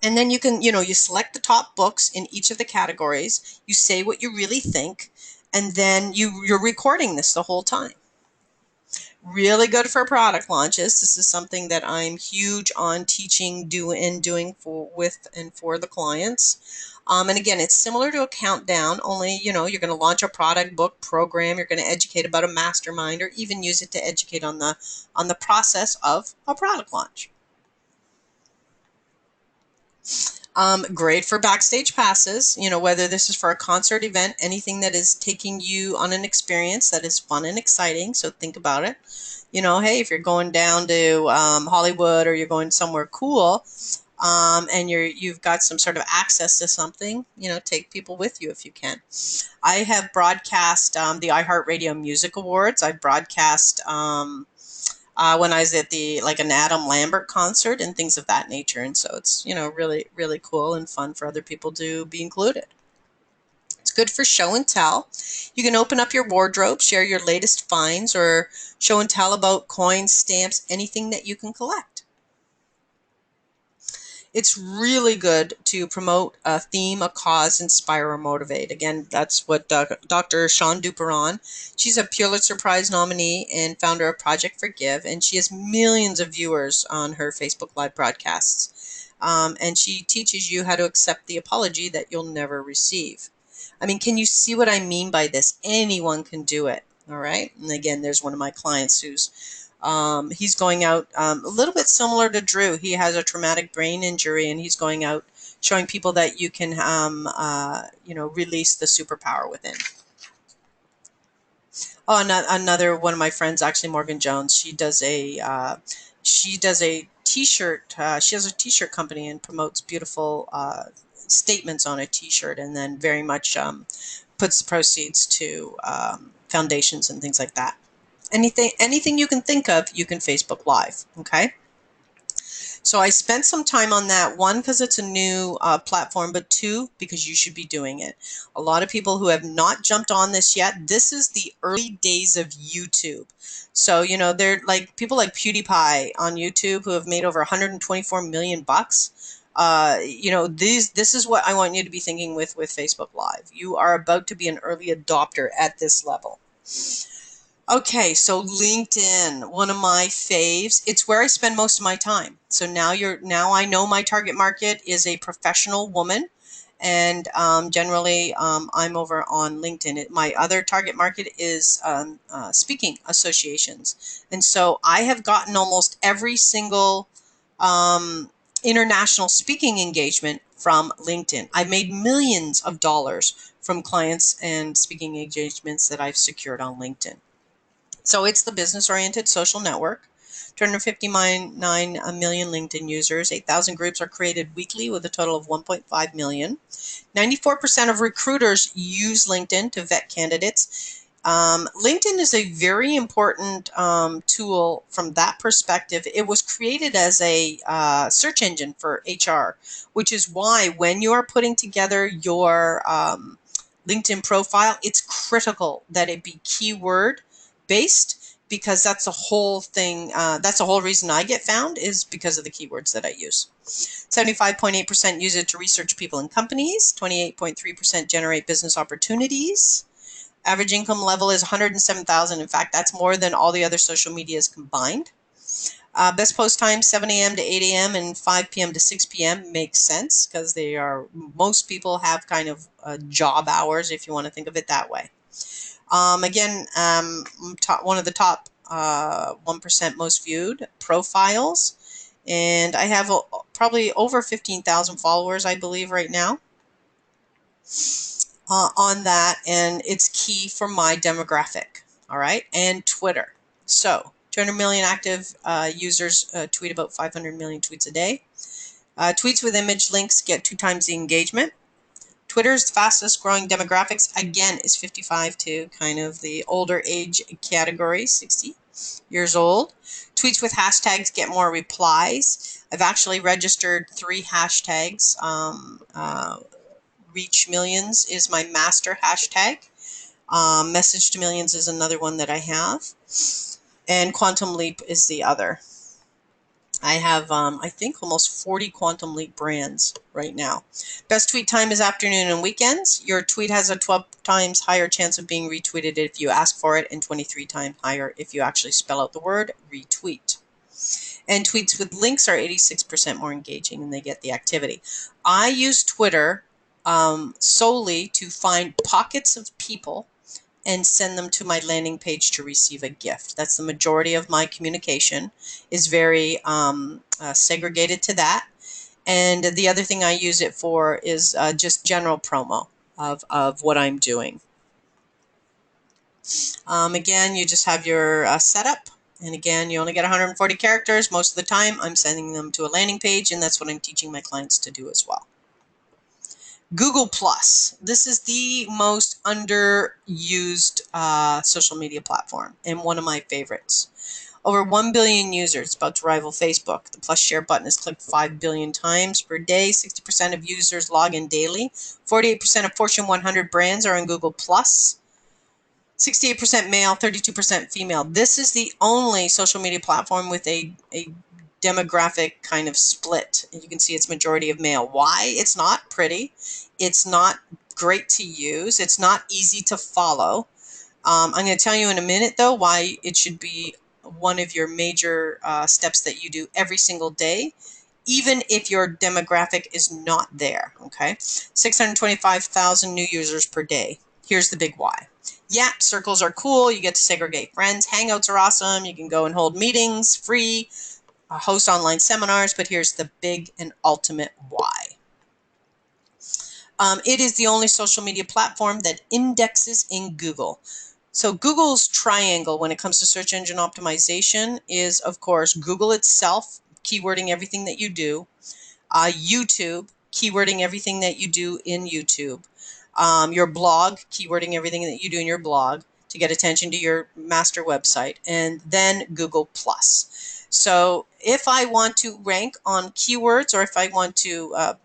And then you can, you select the top books in each of the categories, you say what you really think, and then you're recording this the whole time. Really good for product launches. This is something that I'm huge on teaching, doing for the clients. And again, it's similar to a countdown, only, you're going to launch a product, book, program. You're going to educate about a mastermind, or even use it to educate on the process of a product launch. Great for backstage passes, whether this is for a concert, event, anything that is taking you on an experience that is fun and exciting. So think about it. Hey, if you're going down to Hollywood, or you're going somewhere cool, and you've got some sort of access to something, take people with you if you can. I have broadcast the iHeartRadio Music Awards. I broadcast when I was at an Adam Lambert concert and things of that nature. And so it's, really, really cool and fun for other people to be included. It's good for show and tell. You can open up your wardrobe, share your latest finds, or show and tell about coins, stamps, anything that you can collect. It's really good to promote a theme, a cause, inspire, or motivate. Again, that's what Dr. Sean Duperon. She's a Pulitzer Prize nominee and founder of Project Forgive, and she has millions of viewers on her Facebook Live broadcasts. And she teaches you how to accept the apology that you'll never receive. I mean, can you see what I mean by this? Anyone can do it. All right. And again, there's one of my clients he's going out a little bit similar to Drew. He has a traumatic brain injury, and he's going out showing people that you can, release the superpower within. Oh, another one of my friends, actually, Morgan Jones. She does a T-shirt. She has a T-shirt company and promotes beautiful statements on a T-shirt, and then very much puts the proceeds to foundations and things like that. Anything you can think of, you can Facebook Live. Okay. So I spent some time on that, one, because it's a new platform, but two, because you should be doing it. A lot of people who have not jumped on this yet, this is the early days of YouTube. So, they're like people like PewDiePie on YouTube, who have made over 124 million bucks. This is what I want you to be thinking with Facebook Live. You are about to be an early adopter at this level. Okay, so LinkedIn, one of my faves. It's where I spend most of my time. So now I know my target market is a professional woman, and generally I'm over on LinkedIn. My other target market is speaking associations, and so I have gotten almost every single um, international speaking engagement from LinkedIn. I've made millions of dollars from clients and speaking engagements that I've secured on LinkedIn. So it's the business-oriented social network. 259 million LinkedIn users. 8,000 groups are created weekly with a total of 1.5 million. 94% of recruiters use LinkedIn to vet candidates. LinkedIn is a very important tool from that perspective. It was created as a search engine for HR, which is why when you are putting together your LinkedIn profile, it's critical that it be keyword based, because that's the whole thing. That's the whole reason I get found, is because of the keywords that I use. 75.8% use it to research people and companies. 28.3% generate business opportunities. Average income level is 107,000. In fact, that's more than all the other social medias combined. Best post time 7 a.m. to 8 a.m. and 5 p.m. to 6 p.m. makes sense, because most people have kind of job hours, if you want to think of it that way. Again, one of the top 1% most viewed profiles, and I have probably over 15,000 followers, I believe, right now on that, and it's key for my demographic. All right, and Twitter. So 200 million active users tweet about 500 million tweets a day. Tweets with image links get 2 times the engagement. Twitter's fastest growing demographics, again, is 55 to kind of the older age category, 60 years old. Tweets with hashtags get more replies. I've actually registered 3 hashtags. Reach Millions is my master hashtag. Message to Millions is another one that I have. And Quantum Leap is the other. I have, I think, almost 40 Quantum Leap brands right now. Best tweet time is afternoon and weekends. Your tweet has a 12 times higher chance of being retweeted if you ask for it, and 23 times higher if you actually spell out the word retweet. And tweets with links are 86% more engaging, and they get the activity. I use Twitter solely to find pockets of people and send them to my landing page to receive a gift. That's the majority of my communication, is very segregated to that. And the other thing I use it for is just general promo of what I'm doing. Again, you just have your setup. And again, you only get 140 characters. Most of the time, I'm sending them to a landing page, and that's what I'm teaching my clients to do as well. Google Plus. This is the most underused social media platform, and one of my favorites. Over 1 billion users, about to rival Facebook. The plus share button is clicked 5 billion times per day. 60% of users log in daily. 48% of Fortune 100 brands are on Google Plus. 68% male, 32% female. This is the only social media platform with a demographic kind of split. You can see it's majority of male. Why? It's not pretty. It's not great to use. It's not easy to follow. I'm going to tell you in a minute, though, why it should be one of your major steps that you do every single day, even if your demographic is not there. Okay, 625,000 new users per day. Here's the big why. Yeah, circles are cool. You get to segregate friends. Hangouts are awesome. You can go and hold meetings free, host online seminars, but here's the big and ultimate why. It is the only social media platform that indexes in Google. So Google's triangle when it comes to search engine optimization is, of course, Google itself, keywording everything that you do, YouTube, keywording everything that you do in YouTube, your blog, keywording everything that you do in your blog to get attention to your master website, and then Google Plus. So if I want to rank on keywords, or if I want to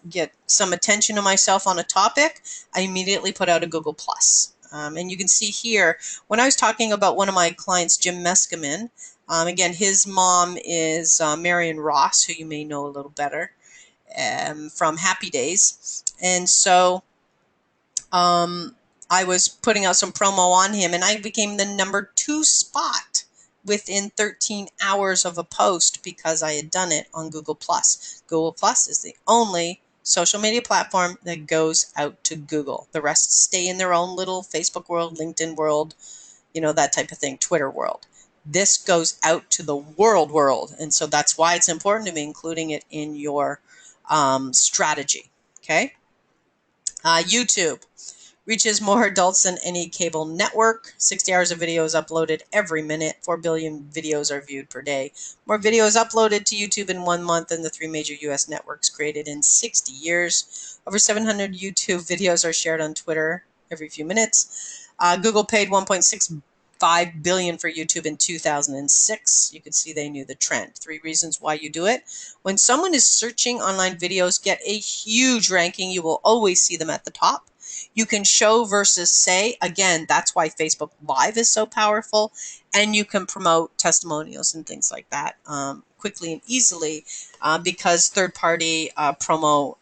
get some attention to myself on a topic, I immediately put out a Google Plus. And you can see here, when I was talking about one of my clients, Jim Meskimen, again, his mom is Marion Ross, who you may know a little better. from Happy Days. And so I was putting out some promo on him, and I became the #2 spot within 13 hours of a post because I had done it on Google Plus. Google Plus is the only social media platform that goes out to Google. The rest stay in their own little Facebook world, LinkedIn world, that type of thing, Twitter world. This goes out to the world, and so that's why it's important to be including it in your strategy. Okay, YouTube reaches more adults than any cable network. 60 hours of videos uploaded every minute. 4 billion videos are viewed per day. More videos uploaded to YouTube in 1 month than the 3 major U.S. networks created in 60 years. Over 700 YouTube videos are shared on Twitter every few minutes. Google paid $1.65 billion for YouTube in 2006. You could see they knew the trend. 3 reasons why you do it. When someone is searching online, videos get a huge ranking. You will always see them at the top. You can show versus say. Again, that's why Facebook Live is so powerful. And you can promote testimonials and things like that quickly and easily because third-party promo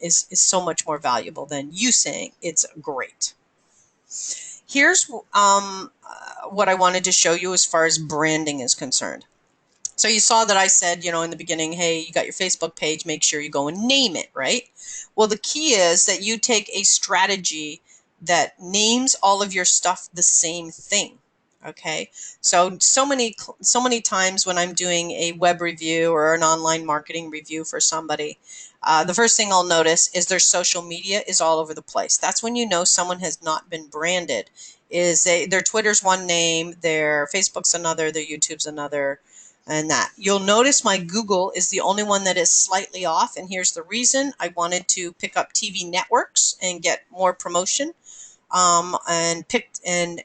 is so much more valuable than you saying it's great. Here's what I wanted to show you as far as branding is concerned. So you saw that I said, in the beginning, hey, you got your Facebook page, make sure you go and name it, right? Well, the key is that you take a strategy that names all of your stuff the same thing. Okay, so many times when I'm doing a web review or an online marketing review for somebody, the first thing I'll notice is their social media is all over the place. That's when you know someone has not been branded. Their Twitter's one name, their Facebook's another, their YouTube's another, and that. You'll notice my Google is the only one that is slightly off, and here's the reason. I wanted to pick up TV networks and get more promotion, and picked and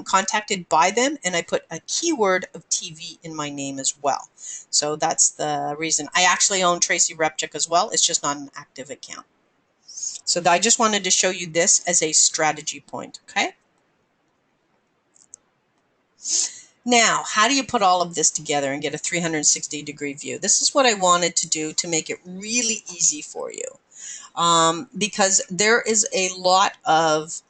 contacted by them, and I put a keyword of TV in my name as well. So that's the reason. I actually own Tracy Repchuk as well. It's just not an active account. So I just wanted to show you this as a strategy point, okay? Now, how do you put all of this together and get a 360-degree view? This is what I wanted to do to make it really easy for you. Because there is a lot of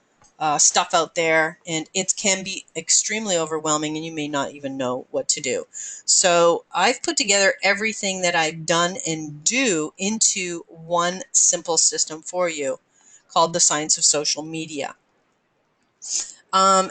stuff out there, and it can be extremely overwhelming, and you may not even know what to do. So I've put together everything that I've done and do into one simple system for you called the Science of Social Media.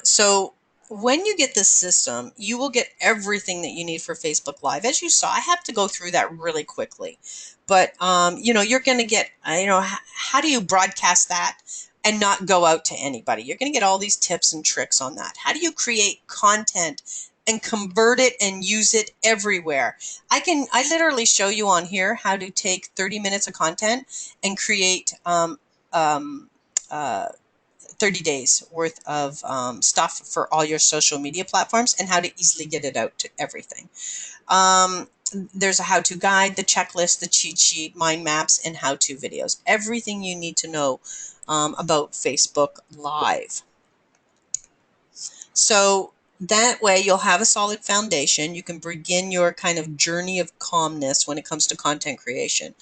So when you get this system, you will get everything that you need for Facebook Live. As you saw, I have to go through that really quickly. But, you're going to get, how do you broadcast that and not go out to anybody? You're going to get all these tips and tricks on that. How do you create content and convert it and use it everywhere? I literally show you on here how to take 30 minutes of content and create, um, uh, 30 days worth of stuff for all your social media platforms and how to easily get it out to everything. There's a how-to guide, the checklist, the cheat sheet, mind maps, and how-to videos. Everything you need to know about Facebook Live. So that way you'll have a solid foundation. You can begin your kind of journey of calmness when it comes to content creation.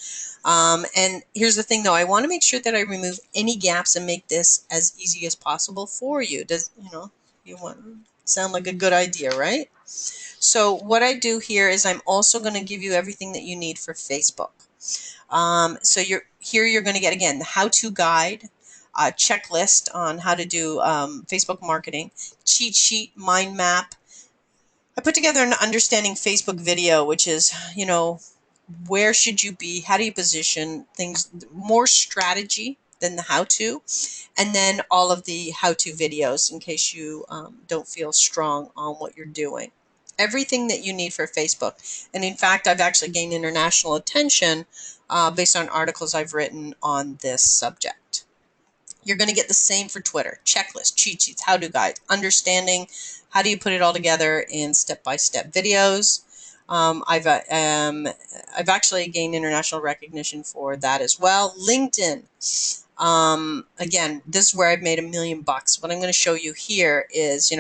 And here's the thing, though. I want to make sure that I remove any gaps and make this as easy as possible for you. You want sound like a good idea, right? So what I do here is I'm also going to give you everything that you need for Facebook. So you're going to get, again, the how-to guide, checklist on how to do Facebook marketing, cheat sheet, mind map. I put together an understanding Facebook video, which is, where should you be? How do you position things? More strategy than the how-to, and then all of the how-to videos in case you don't feel strong on what you're doing. Everything that you need for Facebook. And in fact, I've actually gained international attention based on articles I've written on this subject. You're going to get the same for Twitter. Checklist, cheat sheets, how-to guides, understanding how do you put it all together in step-by-step videos. I've actually gained international recognition for that as well. LinkedIn. Again, this is where I've made $1,000,000. What I'm going to show you here is,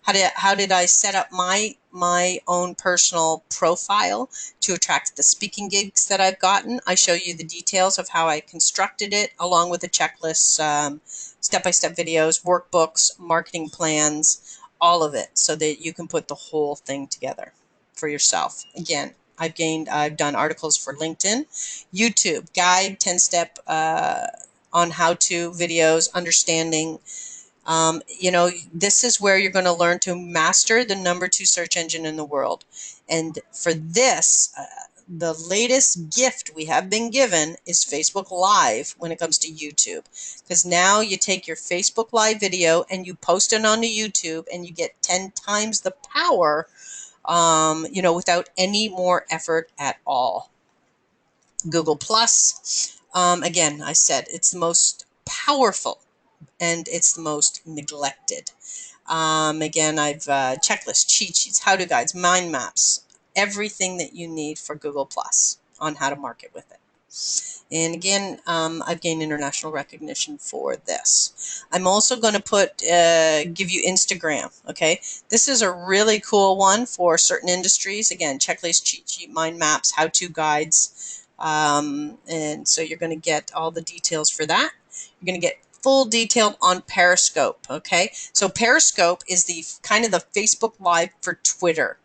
how did I set up my own personal profile to attract the speaking gigs that I've gotten. I show you the details of how I constructed it, along with the checklists, step-by-step videos, workbooks, marketing plans, all of it, so that you can put the whole thing together for yourself. Again, I've done articles for LinkedIn, YouTube, guide, 10-step on how-to videos, understanding. This is where you're going to learn to master the #2 search engine in the world. And for this, the latest gift we have been given is Facebook Live when it comes to YouTube. Because now you take your Facebook Live video and you post it onto YouTube and you get 10 times the power, without any more effort at all. Google Plus, again, I said it's the most powerful and it's the most neglected. Again, I've checklists, cheat sheets, how-to guides, mind maps, everything that you need for Google Plus on how to market with it. And again, I've gained international recognition for this. I'm also going to give you Instagram. Okay, this is a really cool one for certain industries. Again, checklist, cheat sheet, mind maps, how-to guides, and so you're going to get all the details for that. You're going to get full detail on Periscope. Okay, so Periscope is the kind of the Facebook Live for Twitter.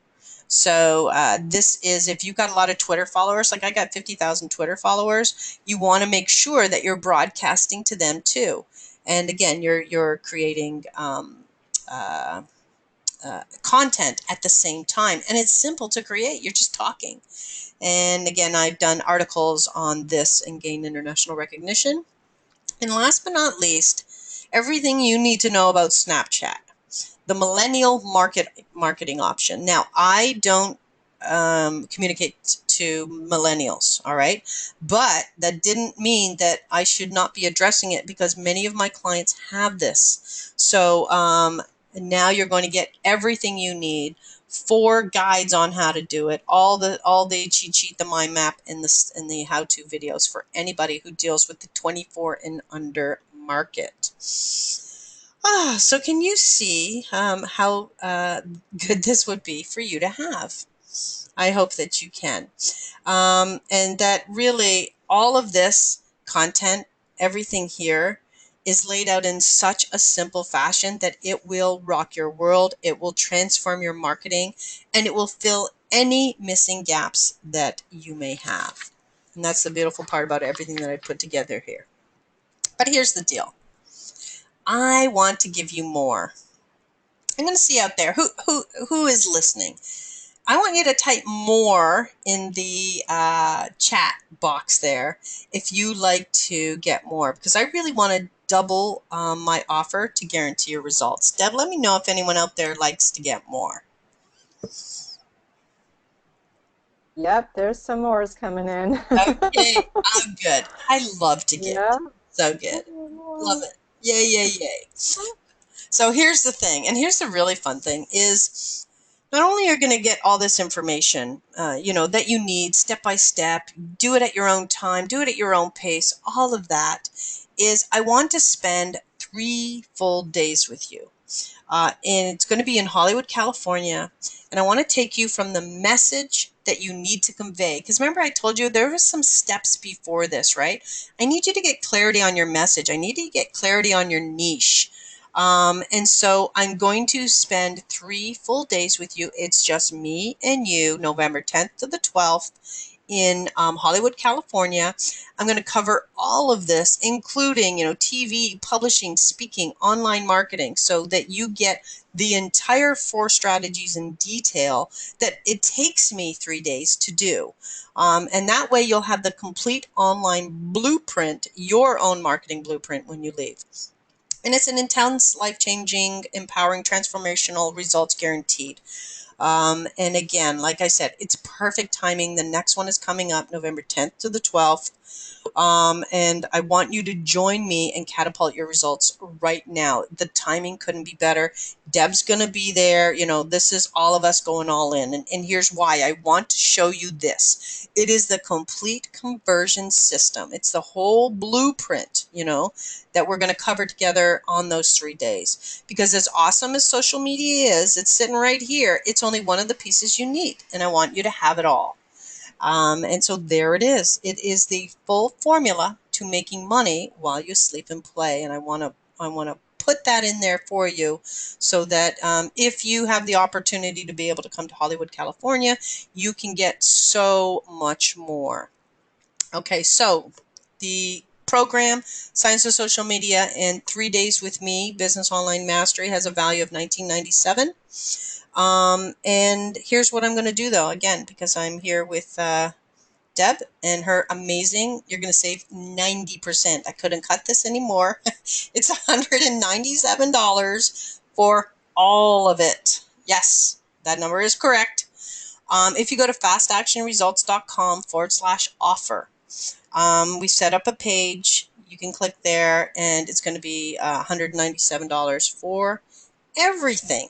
So this is, if you've got a lot of Twitter followers, like I got 50,000 Twitter followers, you want to make sure that you're broadcasting to them too. And again, you're creating content at the same time, and it's simple to create. You're just talking. And again, I've done articles on this and gained international recognition. And last but not least, everything you need to know about Snapchat, the millennial marketing option. Now, I don't communicate to millennials, all right? But that didn't mean that I should not be addressing it, because many of my clients have this. So now you're going to get everything you need, 4 guides on how to do it, all the cheat sheet, the mind map, and the how-to videos for anybody who deals with the 24 and under market. So can you see how good this would be for you to have? I hope that you can. And that really all of this content, everything here, is laid out in such a simple fashion that it will rock your world, it will transform your marketing, and it will fill any missing gaps that you may have. And that's the beautiful part about everything that I put together here. But here's the deal. I want to give you more. I'm going to see out there who is listening. I want you to type more in the chat box there if you like to get more, because I really want to double my offer to guarantee your results. Deb, let me know if anyone out there likes to get more. Yep, there's some more's coming in. Okay, I'm good. I love to give. Yeah. So good. Love it. Yay, yay, yay. So here's the thing, and here's the really fun thing, is not only are you going to get all this information, that you need step by step, do it at your own time, do it at your own pace, all of that, is I want to spend 3 full days with you. And it's going to be in Hollywood, California. And I want to take you from the message that you need to convey. Because remember, I told you there were some steps before this, right? I need you to get clarity on your message. I need you to get clarity on your niche. And so I'm going to spend 3 full days with you. It's just me and you, November 10th to the 12th in Hollywood, California. I'm going to cover all of this, including, TV, publishing, speaking, online marketing, so that you get the entire 4 strategies in detail that it takes me 3 days to do. And that way you'll have the complete online blueprint, your own marketing blueprint, when you leave. And it's an intense, life-changing, empowering, transformational results guaranteed. And again, like I said, it's perfect timing. The next one is coming up November 10th to the 12th. And I want you to join me and catapult your results right now. The timing couldn't be better. Deb's going to be there. You know, this is all of us going all in. And here's why. I want to show you this. It is the complete conversion system. It's the whole blueprint, you know, that we're going to cover together on those 3 days. Because as awesome as social media is, it's sitting right here. It's only one of the pieces you need. And I want you to have it all. And so there it is. It is the full formula to making money while you sleep and play. And I want to put that in there for you so that if you have the opportunity to be able to come to Hollywood, California, you can get so much more. Okay, so the program, Science of Social Media and 3 Days with Me, Business Online Mastery, has a value of $19.97. And here's what I'm going to do, though, again, because I'm here with Deb and her amazing, you're going to save 90%. I couldn't cut this anymore. It's $197 for all of it. Yes, that number is correct. If you go to fastactionresults.com/offer, we set up a page. You can click there, and it's going to be $197 for everything.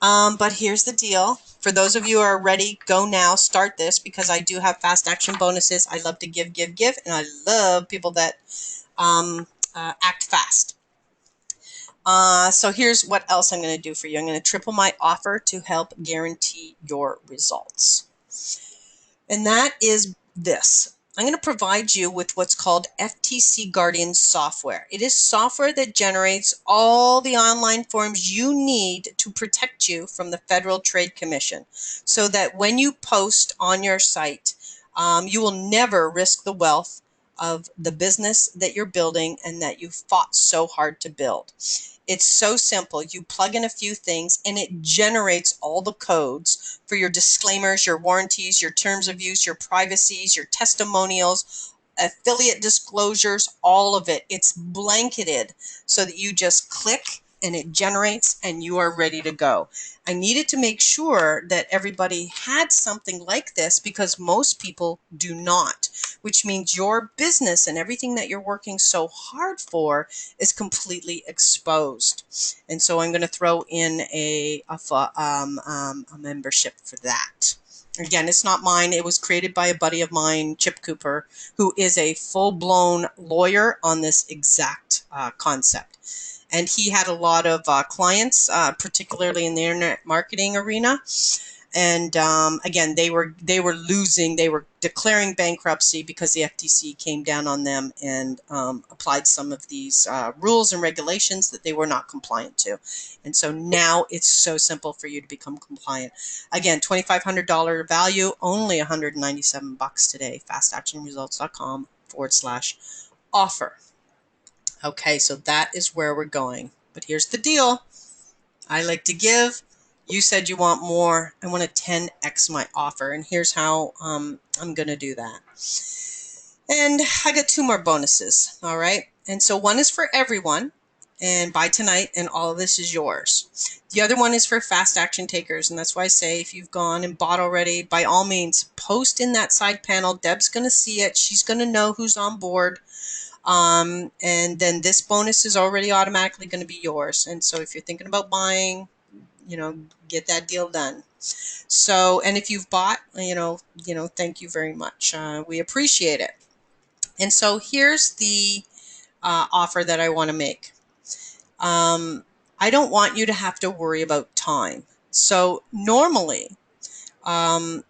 But here's the deal. For those of you who are ready, go now. Start this because I do have fast action bonuses. I love to give, and I love people that act fast. So here's what else I'm going to do for you. I'm going to triple my offer to help guarantee your results. And that is this. I'm going to provide you with what's called FTC Guardian software. It is software that generates all the online forms you need to protect you from the Federal Trade Commission so that when you post on your site, you will never risk the wealth of the business that you're building and that you fought so hard to build. It's so simple. You plug in a few things and it generates all the codes for your disclaimers, your warranties, your terms of use, your privacies, your testimonials, affiliate disclosures, all of it. It's blanketed so that you just click and it generates and you are ready to go. I needed to make sure that everybody had something like this because most people do not, which means your business and everything that you're working so hard for is completely exposed. And so I'm going to throw in a membership for that. Again, it's not mine. It was created by a buddy of mine, Chip Cooper, who is a full-blown lawyer on this exact concept. And he had a lot of clients, particularly in the internet marketing arena. And again, they were losing. They were declaring bankruptcy because the FTC came down on them and applied some of these rules and regulations that they were not compliant to. And so now it's so simple for you to become compliant. Again, $2,500 value, only $197 today. fastactionresults.com/offer. Okay, so that is where we're going. But here's the deal. I like to give. You said you want more. I want to 10x my offer. And here's how I'm going to do that. And I got 2 more bonuses. All right. And so one is for everyone. And buy tonight, and all of this is yours. The other one is for fast action takers. And that's why I say if you've gone and bought already, by all means, post in that side panel. Deb's going to see it. She's going to know who's on board. And then this bonus is already automatically going to be yours. And so if you're thinking about buying, you know, get that deal done. So, and if you've bought, thank you very much. We appreciate it. And so here's the offer that I want to make. I don't want you to have to worry about time. So normally, normally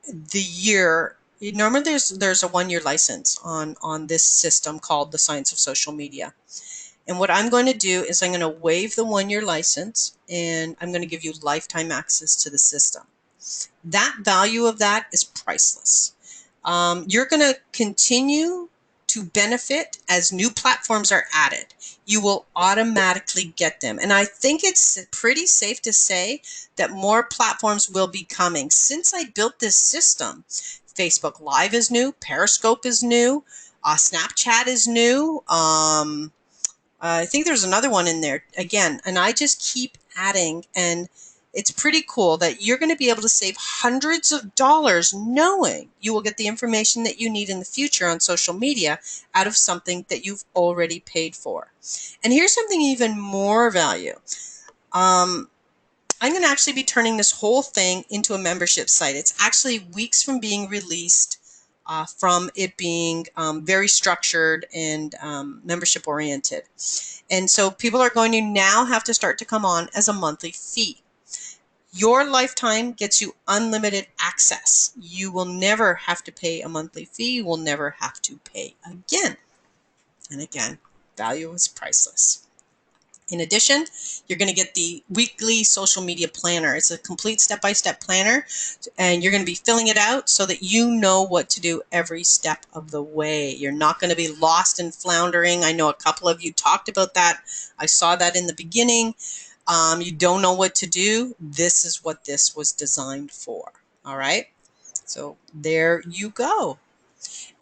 there's a 1-year license on this system called the Science of Social Media. And what I'm going to do is I'm going to waive the 1-year license and I'm going to give you lifetime access to the system. That value of that is priceless. You're going to continue to benefit as new platforms are added. You will automatically get them. And I think it's pretty safe to say that more platforms will be coming. Since I built this system, Facebook Live is new, Periscope is new, Snapchat is new, I think there's another one in there again, and I just keep adding, and It's pretty cool that you're going to be able to save hundreds of dollars knowing you will get the information that you need in the future on social media out of something that you've already paid for. And here's something even more value. I'm going to actually be turning this whole thing into a membership site. It's actually weeks from being released, from it being very structured and membership oriented. And so people are going to now have to start to come on as a monthly fee. Your lifetime gets you unlimited access. You will never have to pay a monthly fee. You will never have to pay again. And again, value is priceless. In addition, you're going to get the weekly social media planner. It's a complete step-by-step planner, and you're going to be filling it out so that you know what to do every step of the way. You're not going to be lost and floundering. I know a couple of you talked about that. I saw that in the beginning. You don't know what to do. This is what this was designed for. All right? So there you go.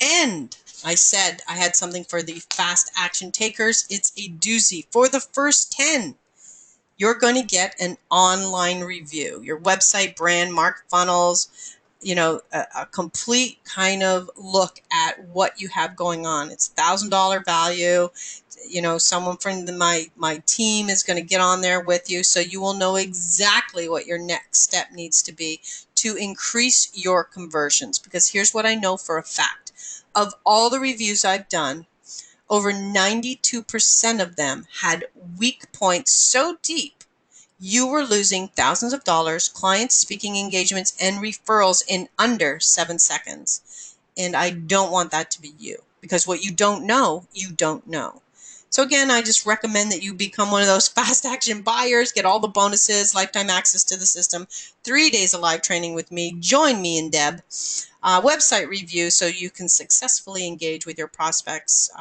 And I said I had something for the fast action takers. It's a doozy. For the first 10, you're going to get an online review. Your website, brand, market funnels, a complete kind of look at what you have going on. It's $1,000 value. Someone from my team is going to get on there with you, so you will know exactly what your next step needs to be to increase your conversions. Because here's what I know for a fact. Of all the reviews I've done, over 92% of them had weak points so deep you were losing thousands of dollars, clients, speaking engagements, and referrals in under 7 seconds. And I don't want that to be you, because what you don't know, you don't know. So again, I just recommend that you become one of those fast action buyers, get all the bonuses, lifetime access to the system, 3 days of live training with me. Join me and Deb. Website review so you can successfully engage with your prospects,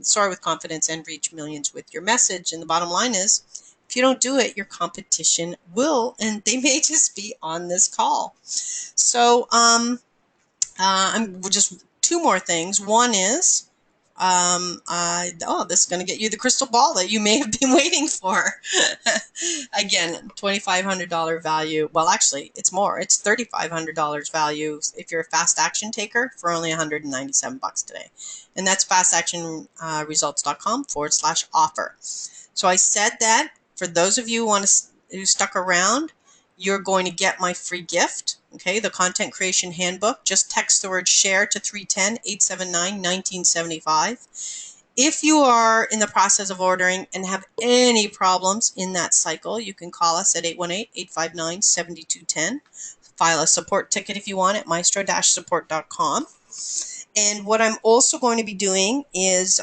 soar with confidence, and reach millions with your message. And the bottom line is, if you don't do it, your competition will, and they may just be on this call. So I'm just two more things. One is, this is going to get you the crystal ball that you may have been waiting for. Again, $2,500 value. Well, actually, it's more. It's $3,500 value if you're a fast action taker for only $197 today. And that's fastactionresults.com/offer. So I said that for those of you who stuck around, you're going to get my free gift. Okay, the Content Creation Handbook. Just text the word SHARE to 310-879-1975. If you are in the process of ordering and have any problems in that cycle, you can call us at 818-859-7210. File a support ticket if you want at maestro-support.com. And what I'm also going to be doing is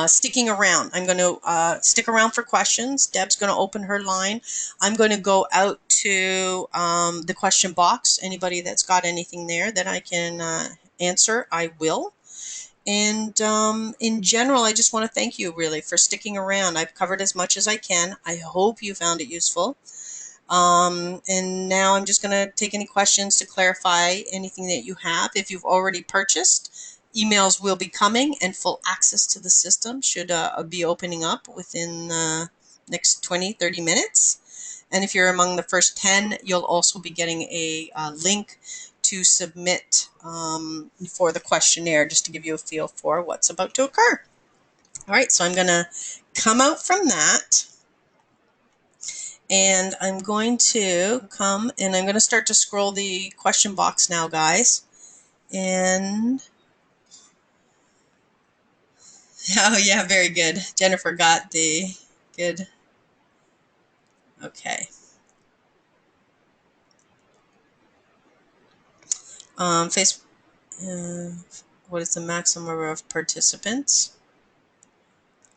sticking around. I'm going to stick around for questions. Deb's going to open her line. I'm going to go out to the question box. Anybody that's got anything there that I can answer, I will. And in general, I just want to thank you really for sticking around. I've covered as much as I can. I hope you found it useful. And now I'm just going to take any questions to clarify anything that you have. If you've already purchased, emails will be coming, and full access to the system should be opening up within the next 20-30 minutes. And if you're among the first 10, you'll also be getting a link to submit for the questionnaire, just to give you a feel for what's about to occur. All right, so I'm going to come out from that. And I'm going to come and I'm going to start to scroll the question box now, guys. And oh yeah, very good. Jennifer got the good. Okay. Facebook. What is the maximum number of participants?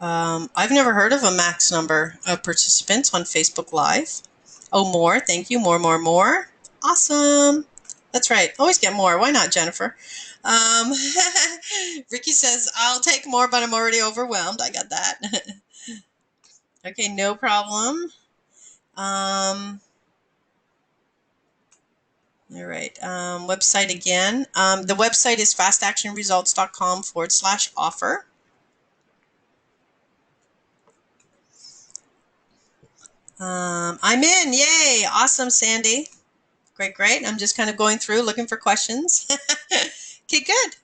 I've never heard of a max number of participants on Facebook Live. Oh, more. Thank you. More. Awesome. That's right. Always get more. Why not, Jennifer? Ricky says, I'll take more, but I'm already overwhelmed. I got that. Okay, no problem. All right. Website again. The website is fastactionresults.com/offer. I'm in. Yay. Awesome, Sandy. Great, great. I'm just kind of going through looking for questions. Okay, good.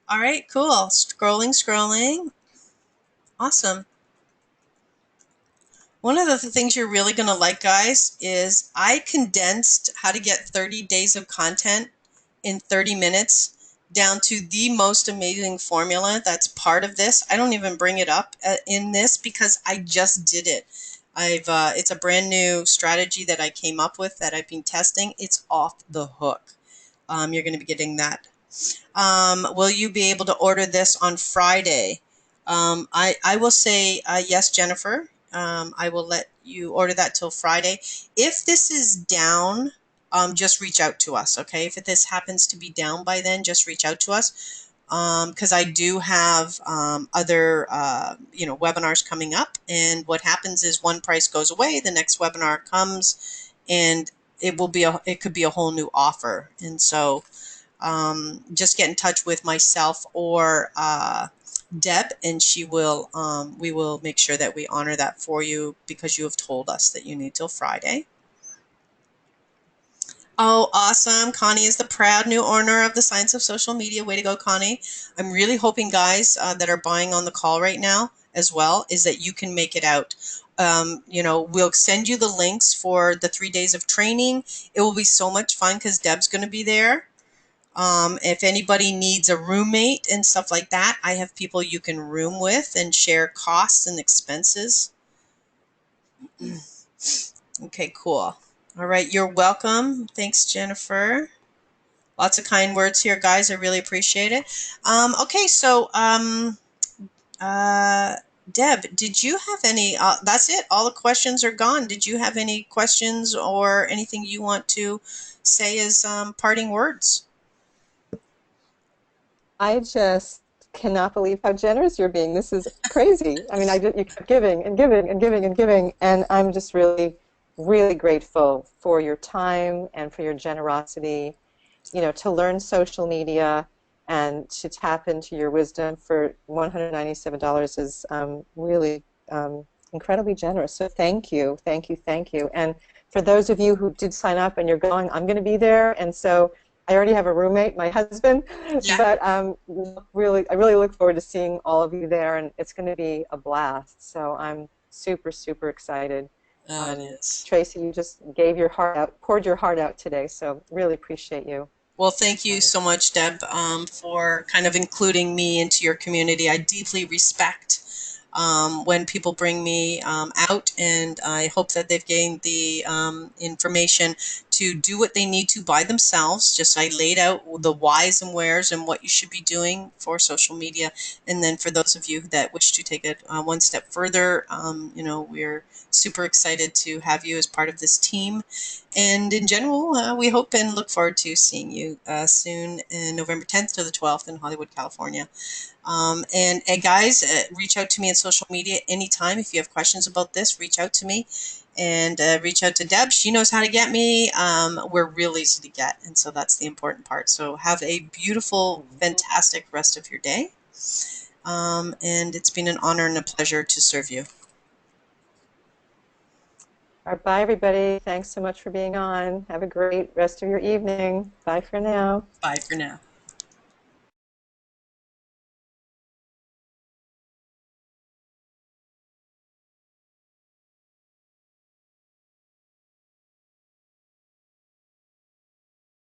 All right, cool. Scrolling, scrolling. Awesome. One of the things you're really going to like, guys, is I condensed how to get 30 days of content in 30 minutes down to the most amazing formula that's part of this. I don't even bring it up in this because I just did it. It's a brand new strategy that I came up with that I've been testing. It's off the hook. You're going to be getting that. Will you be able to order this on Friday? I will say yes, Jennifer. I will let you order that till Friday. If this is down, just reach out to us, okay? If this happens to be down by then, just reach out to us because I do have other webinars coming up. And what happens is one price goes away, the next webinar comes, and it could be a whole new offer. And so just get in touch with myself or Deb, and we will make sure that we honor that for you because you have told us that you need till Friday. Oh, awesome. Connie is the proud new owner of the Science of Social Media. Way to go, Connie. I'm really hoping, guys, that are buying on the call right now as well, is that you can make it out. We'll send you the links for the 3 days of training. It will be so much fun because Deb's going to be there. If anybody needs a roommate and stuff like that, I have people you can room with and share costs and expenses. Okay, cool. All right, you're welcome. Thanks, Jennifer. Lots of kind words here, guys. I really appreciate it. Okay, so uh, Deb, did you have any? That's it. All the questions are gone. Did you have any questions or anything you want to say as parting words? I just cannot believe how generous you're being. This is crazy. I mean, you kept giving and giving and giving and giving, and I'm just really, really grateful for your time and for your generosity. To learn social media and to tap into your wisdom for $197 is really incredibly generous. So thank you, thank you, thank you. And for those of you who did sign up and you're going, I'm going to be there, and so I already have a roommate, my husband, Yeah, but I really look forward to seeing all of you there, and it's going to be a blast. So I'm super, super excited. it is. Tracy, you just gave your heart out, poured your heart out today, so really appreciate you. Well, thank you Um, so much, Deb, for kind of including me into your community. I deeply respect when people bring me out, and I hope that they've gained the information to do what they need to by themselves. Just I laid out the whys and wheres and what you should be doing for social media. And then for those of you that wish to take it one step further, we're super excited to have you as part of this team. And in general, we hope and look forward to seeing you soon in November 10th to the 12th in Hollywood, California. And guys, reach out to me on social media anytime. If you have questions about this, reach out to me and reach out to Deb. She knows how to get me. We're real easy to get, and so that's the important part. So have a beautiful, fantastic rest of your day. And it's been an honor and a pleasure to serve you. All right, bye, everybody. Thanks so much for being on. Have a great rest of your evening. Bye for now. Bye for now.